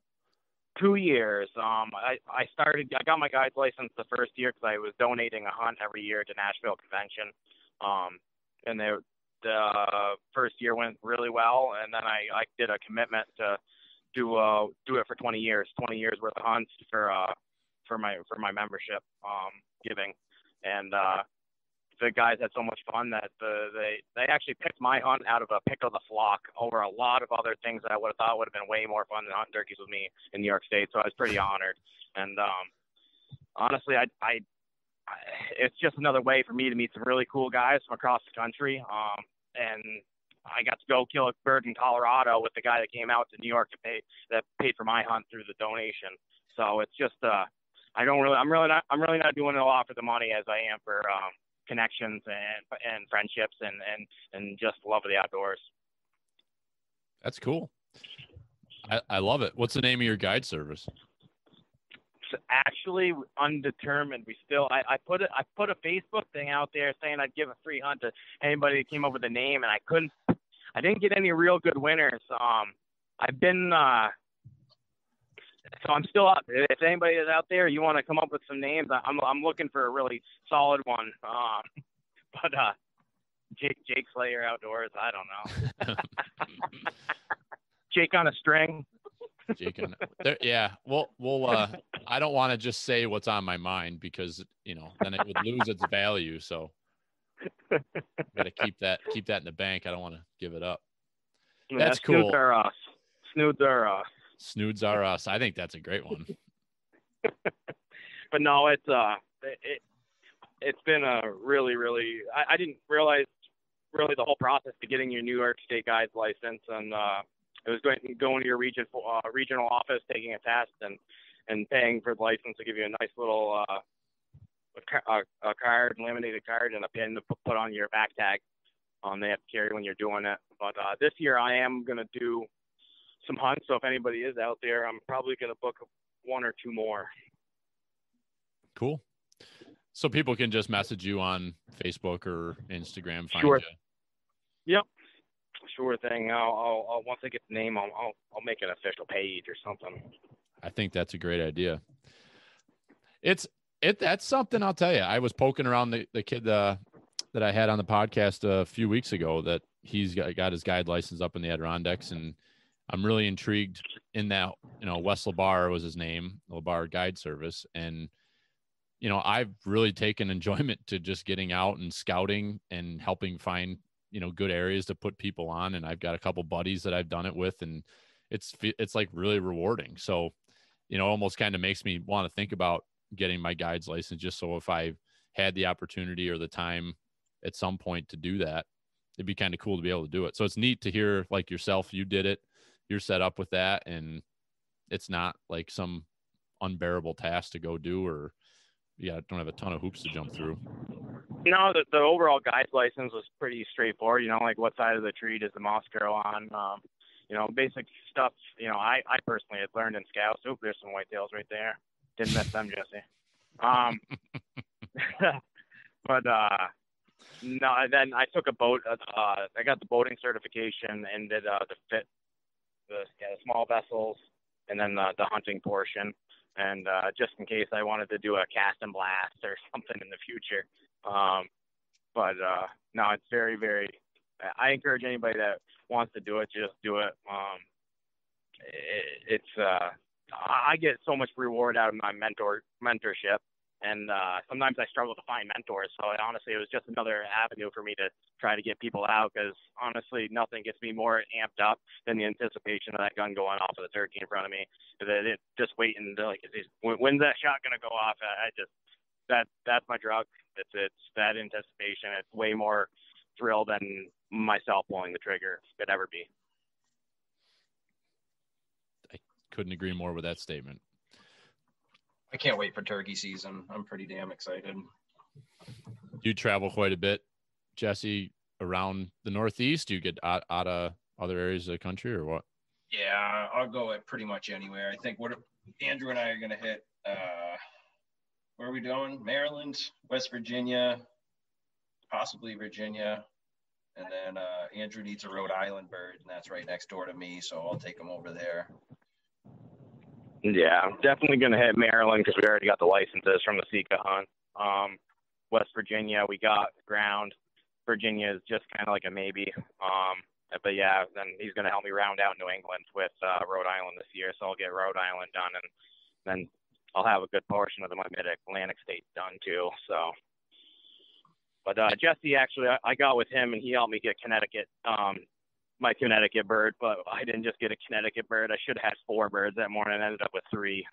2 years. I got my guide's license the first year because I was donating a hunt every year to Nashville Convention. And the first year went really well, and then I did a commitment to do it for 20 years worth of hunts for my membership giving, and the guys had so much fun that they actually picked my hunt out of a pick of the flock over a lot of other things that I would have thought would have been way more fun than hunting turkeys with me in New York State. So I was pretty honored, and honestly, it's just another way for me to meet some really cool guys from across the country. And I got to go kill a bird in Colorado with the guy that came out to New York that paid for my hunt through the donation. So it's just I'm really not doing it a lot for the money as I am for connections and friendships and just love of the outdoors. That's cool. I love it. What's the name of your guide service? It's actually undetermined. I put a Facebook thing out there saying I'd give a free hunt to anybody that came up with a name, and I didn't get any real good winners. I've been so I'm still up. If anybody is out there, you want to come up with some names, I'm looking for a really solid one. But Jake Slayer Outdoors, I don't know. Jake on a string. Jake on yeah. We'll I don't want to just say what's on my mind because then it would lose its value. So got to keep that in the bank. I don't want to give it up. That's cool. Snoods are us. Snoods are us. Snoods are us. I think that's a great one. But no, it's been a really, really. I didn't realize really the whole process to getting your New York State guide's license, and it was going to your regional office, taking a test, and paying for the license to give you a nice little a card, laminated card, and a pin to put on your back tag. They have to carry when you're doing it. But this year I am going to do some hunts. So if anybody is out there, I'm probably going to book one or two more. Cool. So people can just message you on Facebook or Instagram. Find Sure. you. Yep. Sure thing. I'll once I get the name, I'll make an official page or something. I think that's a great idea. That's something I'll tell you. I was poking around the kid that I had on the podcast a few weeks ago that he's got his guide license up in the Adirondacks, and I'm really intrigued in that, Wes LeBar was his name, LeBar Guide Service. And, I've really taken enjoyment to just getting out and scouting and helping find, good areas to put people on. And I've got a couple buddies that I've done it with, and it's like really rewarding. So, almost kind of makes me want to think about getting my guide's license, just so if I had the opportunity or the time at some point to do that, it'd be kind of cool to be able to do it. So it's neat to hear, like yourself, you did it, you're set up with that, and it's not like some unbearable task to go do, or don't have a ton of hoops to jump through. No, the overall guide's license was pretty straightforward. Like what side of the tree does the moss grow on? Basic stuff. I personally had learned in scouts. Oh, there's some whitetails right there. Didn't miss them, Jesse. But no, then I took a boat. I got the boating certification and did the small vessels, and then the hunting portion. And just in case I wanted to do a cast and blast or something in the future. But no, it's very, very. I encourage anybody that wants to do it, just do it. I get so much reward out of my mentorship. And sometimes I struggle to find mentors. So honestly, it was just another avenue for me to try to get people out, because honestly, nothing gets me more amped up than the anticipation of that gun going off of the turkey in front of me. Just waiting to, when's that shot going to go off? That's my drug. It's that anticipation. It's way more thrill than myself pulling the trigger could ever be. I couldn't agree more with that statement. I can't wait for turkey season. I'm pretty damn excited. You travel quite a bit, Jesse, around the Northeast. Do you get out of other areas of the country, or what? Yeah, I'll go at pretty much anywhere. I think Andrew and I are going to hit, where are we going? Maryland, West Virginia, possibly Virginia. And then Andrew needs a Rhode Island bird, and that's right next door to me, so I'll take him over there. Yeah, I'm definitely going to hit Maryland because we already got the licenses from the Sika hunt. West Virginia, we got ground. Virginia is just kind of like a maybe. But yeah, then he's going to help me round out New England with Rhode Island this year. So I'll get Rhode Island done, and then I'll have a good portion of my mid-Atlantic states done too. So, but Jesse, actually, I got with him, and he helped me get Connecticut, my Connecticut bird. But I didn't just get a Connecticut bird. I should have had 4 birds that morning. I ended up with 3.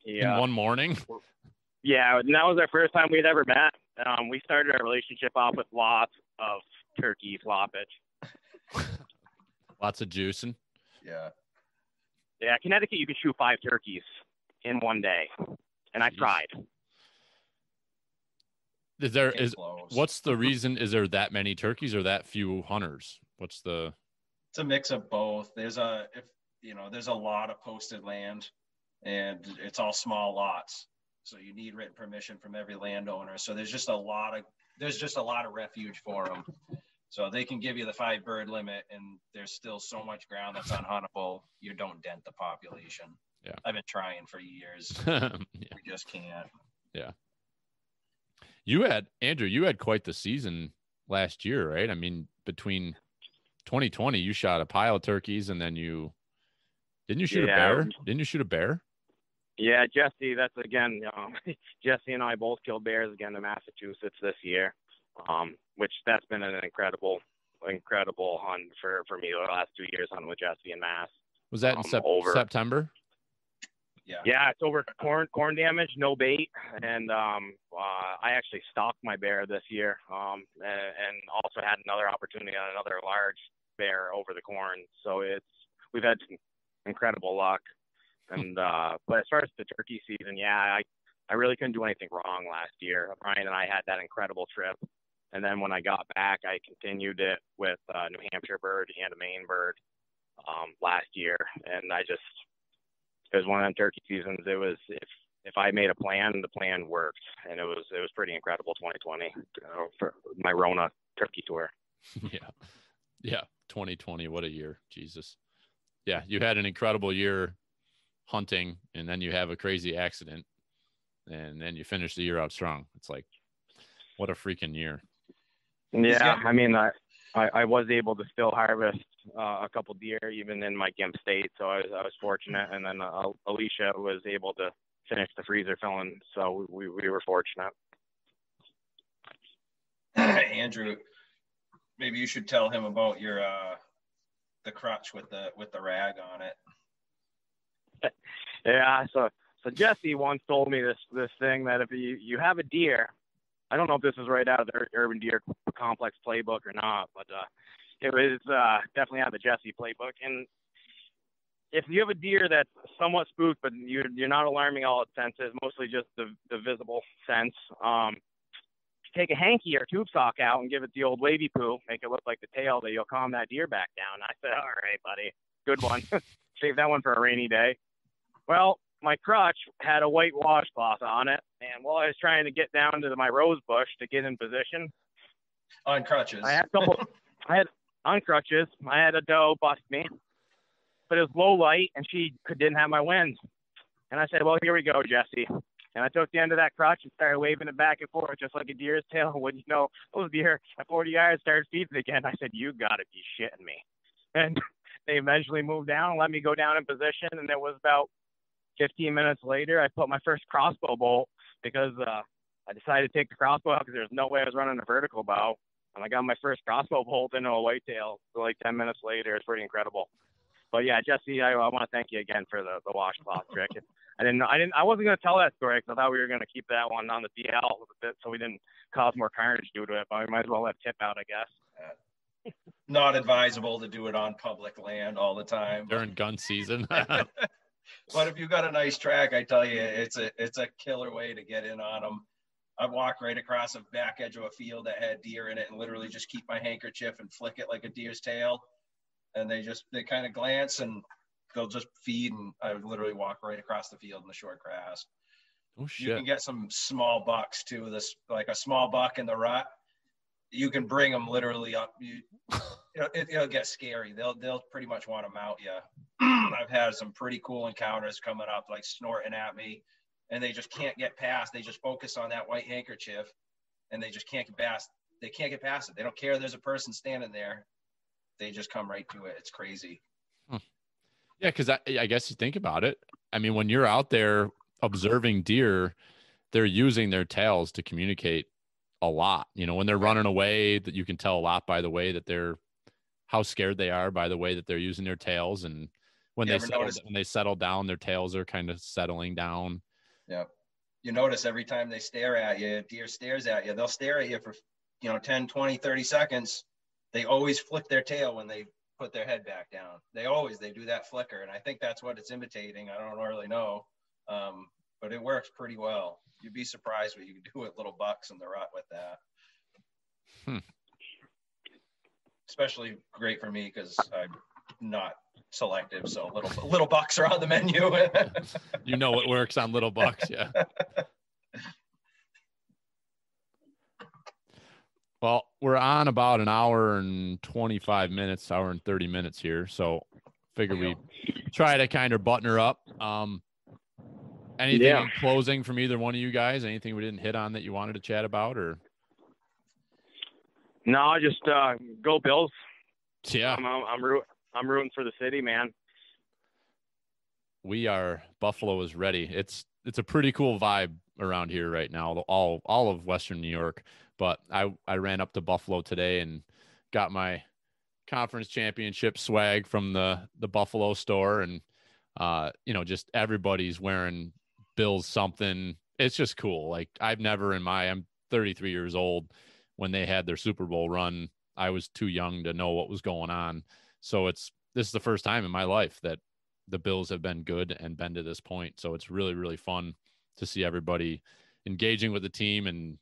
In one morning? Yeah, and that was our first time we'd ever met. We started our relationship off with lots of turkey floppage. Lots of juicing. Yeah. Yeah, Connecticut, you could shoot 5 turkeys in one day, and I tried. What's the reason? Is there that many turkeys or that few hunters? What's the? It's a mix of both. There's a lot of posted land, and it's all small lots. So you need written permission from every landowner. So there's just a lot of refuge for them. So they can give you the 5 bird limit, and there's still so much ground that's unhuntable. You don't dent the population. Yeah, I've been trying for years. We just can't. Yeah. Andrew, you had quite the season last year, right? I mean, between 2020, you shot a pile of turkeys, and then didn't you shoot a bear? Didn't you shoot a bear? Yeah, Jesse, that's again, Jesse and I both killed bears again in Massachusetts this year, which that's been an incredible hunt for me the last 2 years hunting with Jesse in Mass. Was that in September? Yeah, it's over corn damage, no bait, and I actually stalked my bear this year, and also had another opportunity on another large bear over the corn. So we've had some incredible luck, and but as far as the turkey season, I really couldn't do anything wrong last year. Brian and I had that incredible trip, and then when I got back, I continued it with a New Hampshire bird and a Maine bird last year, and it was one of them turkey seasons. It was if I made a plan, the plan worked, and it was pretty incredible. 2020 for my Rona turkey tour. Yeah, 2020. What a year, Jesus. Yeah, you had an incredible year hunting, and then you have a crazy accident, and then you finish the year out strong. It's like, what a freaking year. Yeah, I mean, I was able to still harvest a couple deer even in my GIMP state, so I was fortunate. And then Alicia was able to finish the freezer filling, so we were fortunate. Andrew, maybe you should tell him about your the crutch with the rag on it. Yeah, so Jesse once told me this thing that if you have a deer, I don't know if this is right out of the Urban Deer Complex playbook or not, but it was definitely out of the Jesse playbook. And if you have a deer that's somewhat spooked, but you're not alarming all its senses, mostly just the visible sense, take a hanky or tube sock out and give it the old wavy poo, make it look like the tail, that you'll calm that deer back down. I said, all right, buddy, good one. Save that one for a rainy day. Well, my crutch had a white washcloth on it, and while I was trying to get down to my rose bush to get in position on crutches, I had on crutches. I had a doe bust me, but it was low light, and she didn't have my wind. And I said, "Well, here we go, Jesse." And I took the end of that crutch and started waving it back and forth, just like a deer's tail. When you know those deer at 40 yards started feeding again, I said, "You got to be shitting me!" And they eventually moved down and let me go down in position, and it was about 15 minutes later, I put my first crossbow bolt because I decided to take the crossbow out because there's no way I was running a vertical bow. And I got my first crossbow bolt into a whitetail. So like 10 minutes later, it's pretty incredible. But yeah, Jesse, I want to thank you again for the washcloth trick. I wasn't going to tell that story because I thought we were going to keep that one on the DL so we didn't cause more carnage due to it. But we might as well let Tip out, I guess. Not advisable to do it on public land all the time. During gun season. But if you got a nice track, I tell you, it's a killer way to get in on them. I walked right across the back edge of a field that had deer in it and literally just keep my handkerchief and flick it like a deer's tail. And they kind of glance and they'll just feed. And I would literally walk right across the field in the short grass. Oh, shit. You can get some small bucks too. Like a small buck in the rut. You can bring them literally up. It'll get scary. They'll pretty much want to mount you. I've had some pretty cool encounters coming up, like snorting at me, and they just can't get past. They just focus on that white handkerchief, and they just can't get past. They can't get past it. They don't care there's a person standing there. They just come right to it. It's crazy. Yeah, because I guess you think about it. I mean, when you're out there observing deer, they're using their tails to communicate a lot. When they're running away, that you can tell a lot by the way that how scared they are, by the way that they're using their tails. And when they settle down, their tails are kind of settling down. Yeah. You notice every time they stare at you, deer stares at you, they'll stare at you for, 10, 20, 30 seconds. They always flick their tail when they put their head back down. They do that flicker, and I think that's what it's imitating. I don't really know, but it works pretty well. You'd be surprised what you can do with little bucks in the rut with that. Especially great for me because I'm not selective, so little bucks are on the menu. You know what works on little bucks, yeah. Well, we're on about an hour and 25 minutes, hour and 30 minutes here, so figure we try to kind of button her up. Anything in closing from either one of you guys? Anything we didn't hit on that you wanted to chat about, or? No, just go Bills. Yeah, I'm rooting for the city, man. Buffalo is ready. It's a pretty cool vibe around here right now, all of Western New York. But I ran up to Buffalo today and got my conference championship swag from the Buffalo store, and just everybody's wearing Bills something. It's just cool. Like I'm 33 years old. When they had their Super Bowl run, I was too young to know what was going on. So this is the first time in my life that the Bills have been good and been to this point. So it's really, really fun to see everybody engaging with the team. And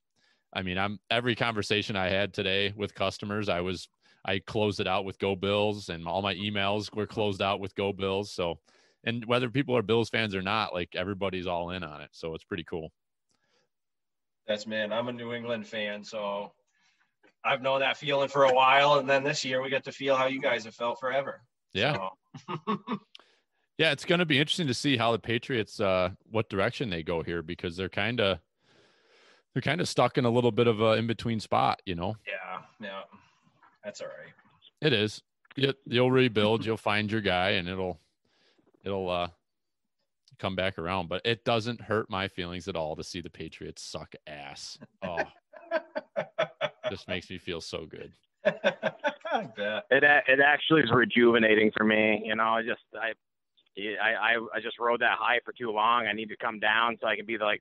I mean, every conversation I had today with customers, I closed it out with Go Bills, and all my emails were closed out with Go Bills. So, and whether people are Bills fans or not, like everybody's all in on it. So it's pretty cool. I'm a New England fan, so I've known that feeling for a while. And then this year we get to feel how you guys have felt forever. Yeah. So. Yeah. It's going to be interesting to see how the Patriots, what direction they go here, because they're kind of stuck in a little bit of a in-between spot, Yeah. That's all right. It is. You'll rebuild, you'll find your guy, and it'll come back around. But it doesn't hurt my feelings at all to see the Patriots suck ass. Oh, just makes me feel so good. I bet. It actually is rejuvenating for me. I just rode that high for too long. I need to come down so I can be the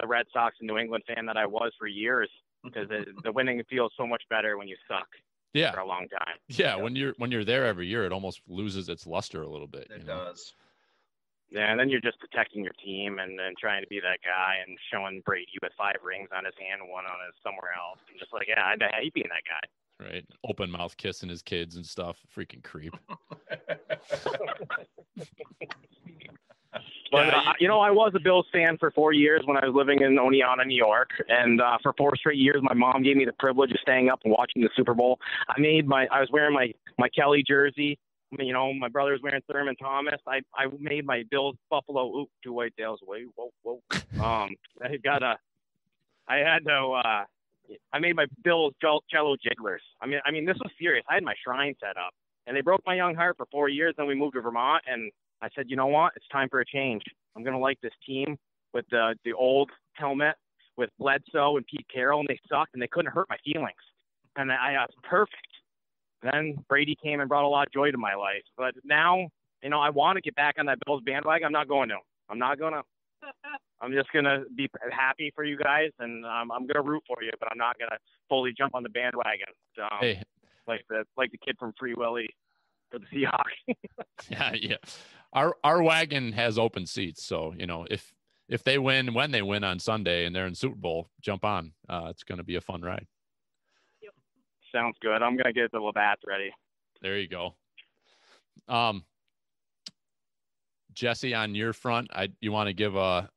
Red Sox and New England fan that I was for years, because the winning feels so much better when you suck for a long time. Yeah, when you're there every year, it almost loses its luster a little bit. It does. Yeah, and then you're just protecting your team and then trying to be that guy and showing Brady with 5 rings on his hand, 1 on his somewhere else. And just like, I hate being that guy. Right. Open mouth kissing his kids and stuff. Freaking creep. But, I was a Bills fan for 4 years when I was living in Oneonta, New York. And for 4 straight years, my mom gave me the privilege of staying up and watching the Super Bowl. I was wearing my Kelly jersey. My brother was wearing Thurman Thomas. I made my Bills Buffalo 2 white tails. Whoa. I made my Bills cello jigglers. I mean, this was serious. I had my shrine set up, and they broke my young heart for 4 years. Then we moved to Vermont, and I said, you know what? It's time for a change. I'm going to like this team with the old helmet with Bledsoe and Pete Carroll, and they sucked, and they couldn't hurt my feelings. And I was perfect. Then Brady came and brought a lot of joy to my life. But now, I want to get back on that Bills bandwagon. I'm not going to. I'm just going to be happy for you guys, and I'm going to root for you, but I'm not going to fully jump on the bandwagon. Hey. Like the kid from Free Willy for the Seahawks. Yeah. Our wagon has open seats, so if they win, when they win on Sunday and they're in Super Bowl, jump on. It's going to be a fun ride. Yep. Sounds good. I'm going to get the Labatt's ready. There you go. Jesse, on your front, you want to give a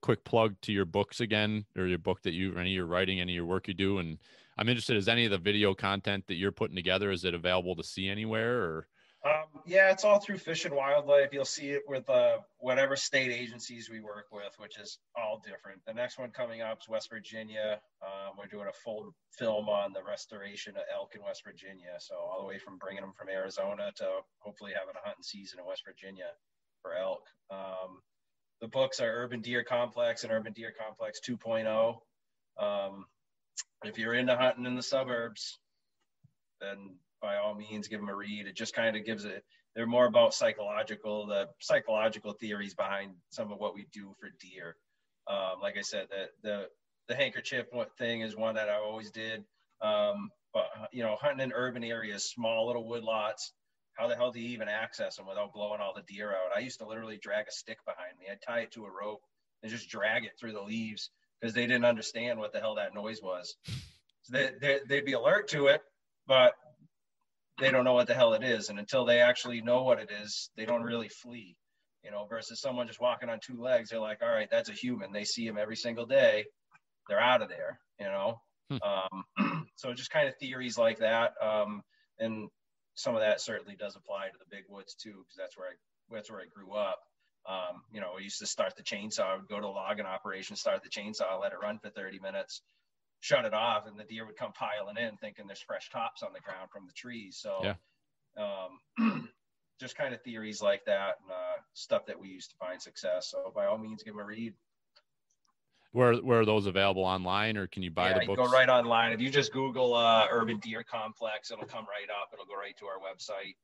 quick plug to your books again, or your book that any of your writing, any of your work you do, and I'm interested, is any of the video content that you're putting together, is it available to see anywhere, or? Yeah, it's all through Fish and Wildlife. You'll see it with whatever state agencies we work with, which is all different. The next one coming up is West Virginia. We're doing a full film on the restoration of elk in West Virginia. So all the way from bringing them from Arizona to hopefully having a hunting season in West Virginia for elk. The books are Urban Deer Complex and Urban Deer Complex 2.0. If you're into hunting in the suburbs, then by all means, give them a read. It just kind of gives it, they're more about the psychological theories behind some of what we do for deer. Like I said, the handkerchief thing is one that I always did. But, hunting in urban areas, small little wood lots, how the hell do you even access them without blowing all the deer out? I used to literally drag a stick behind me. I'd tie it to a rope and just drag it through the leaves because they didn't understand what the hell that noise was. So they'd be alert to it, but they don't know what the hell it is. And until they actually know what it is, they don't really flee, versus someone just walking on two legs. They're like, all right, that's a human. They see him every single day. They're out of there, So just kind of theories like that. And some of that certainly does apply to the big woods too, because that's where I grew up. We used to start the chainsaw. I would go to a logging operation, start the chainsaw, let it run for 30 minutes, shut it off, and the deer would come piling in thinking there's fresh tops on the ground from the trees. So just kind of theories like that, and stuff that we used to find success. So by all means, give them a read. Where are those available online, or can you buy the books? You go right online. If you just Google Urban Deer Complex, it'll come right up. It'll go right to our website.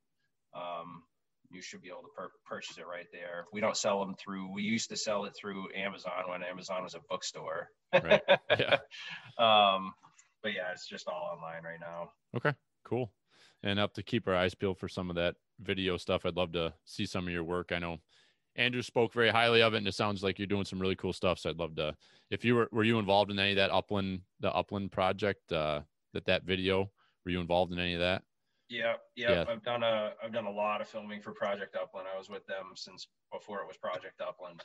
You should be able to purchase it right there. We don't sell them we used to sell it through Amazon when Amazon was a bookstore. Right. Yeah. But yeah, it's just all online right now. Okay, cool. And up to keep our eyes peeled for some of that video stuff. I'd love to see some of your work. I know Andrew spoke very highly of it, and it sounds like you're doing some really cool stuff. So I'd love to, if you were you involved in any of that the Upland project, that video, were you involved in any of that? Yeah. I've done a lot of filming for Project Upland. I was with them since before it was Project Upland,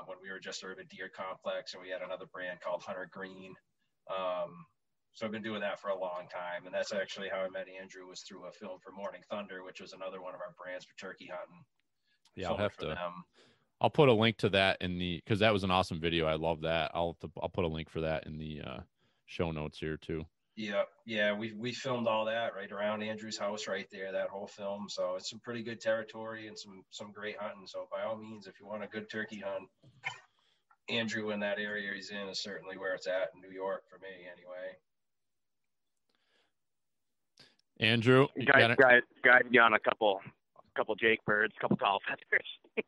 when we were just Urban Deer Complex, and we had another brand called Hunter Green. So I've been doing that for a long time, and that's actually how I met Andrew, was through a film for Morning Thunder, which was another one of our brands for turkey hunting. Yeah, I'll put a link to that because that was an awesome video. I love that. I'll put a link for that in the show notes here too. Yeah. We filmed all that right around Andrew's house right there, that whole film. So it's some pretty good territory and some great hunting. So by all means, if you want a good turkey hunt, Andrew in that area he's in is certainly where it's at in New York for me anyway. Andrew, guide you on a couple Jake birds, couple tall feathers.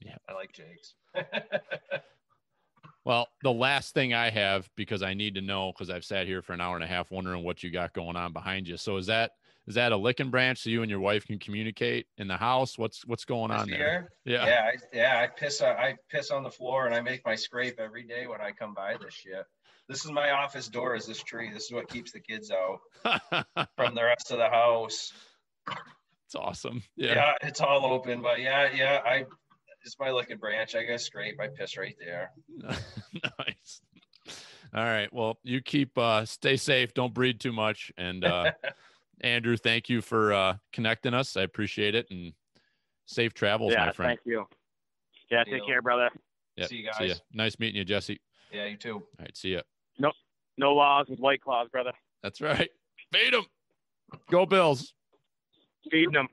Yeah, I like Jakes. Well, the last thing I have, because I need to know, because I've sat here for an hour and a half wondering what you got going on behind you. So is that a licking branch so you and your wife can communicate in the house? What's going on there? Yeah. I piss on the floor and I make my scrape every day when I come by this shit. This is my office door, is this tree. This is what keeps the kids out from the rest of the house. It's awesome. Yeah, it's all open, but it's my licking branch. I got scrape. I piss right there. Nice. All right. Well, you stay safe. Don't breed too much. And Andrew, thank you for connecting us. I appreciate it. And safe travels, my friend. Thank you. Yeah, take care, brother. Yeah, see you guys. See ya. Nice meeting you, Jesse. Yeah, you too. All right, see ya. No laws with White Claws, brother. That's right. Feed them. Go Bills. Feeding them.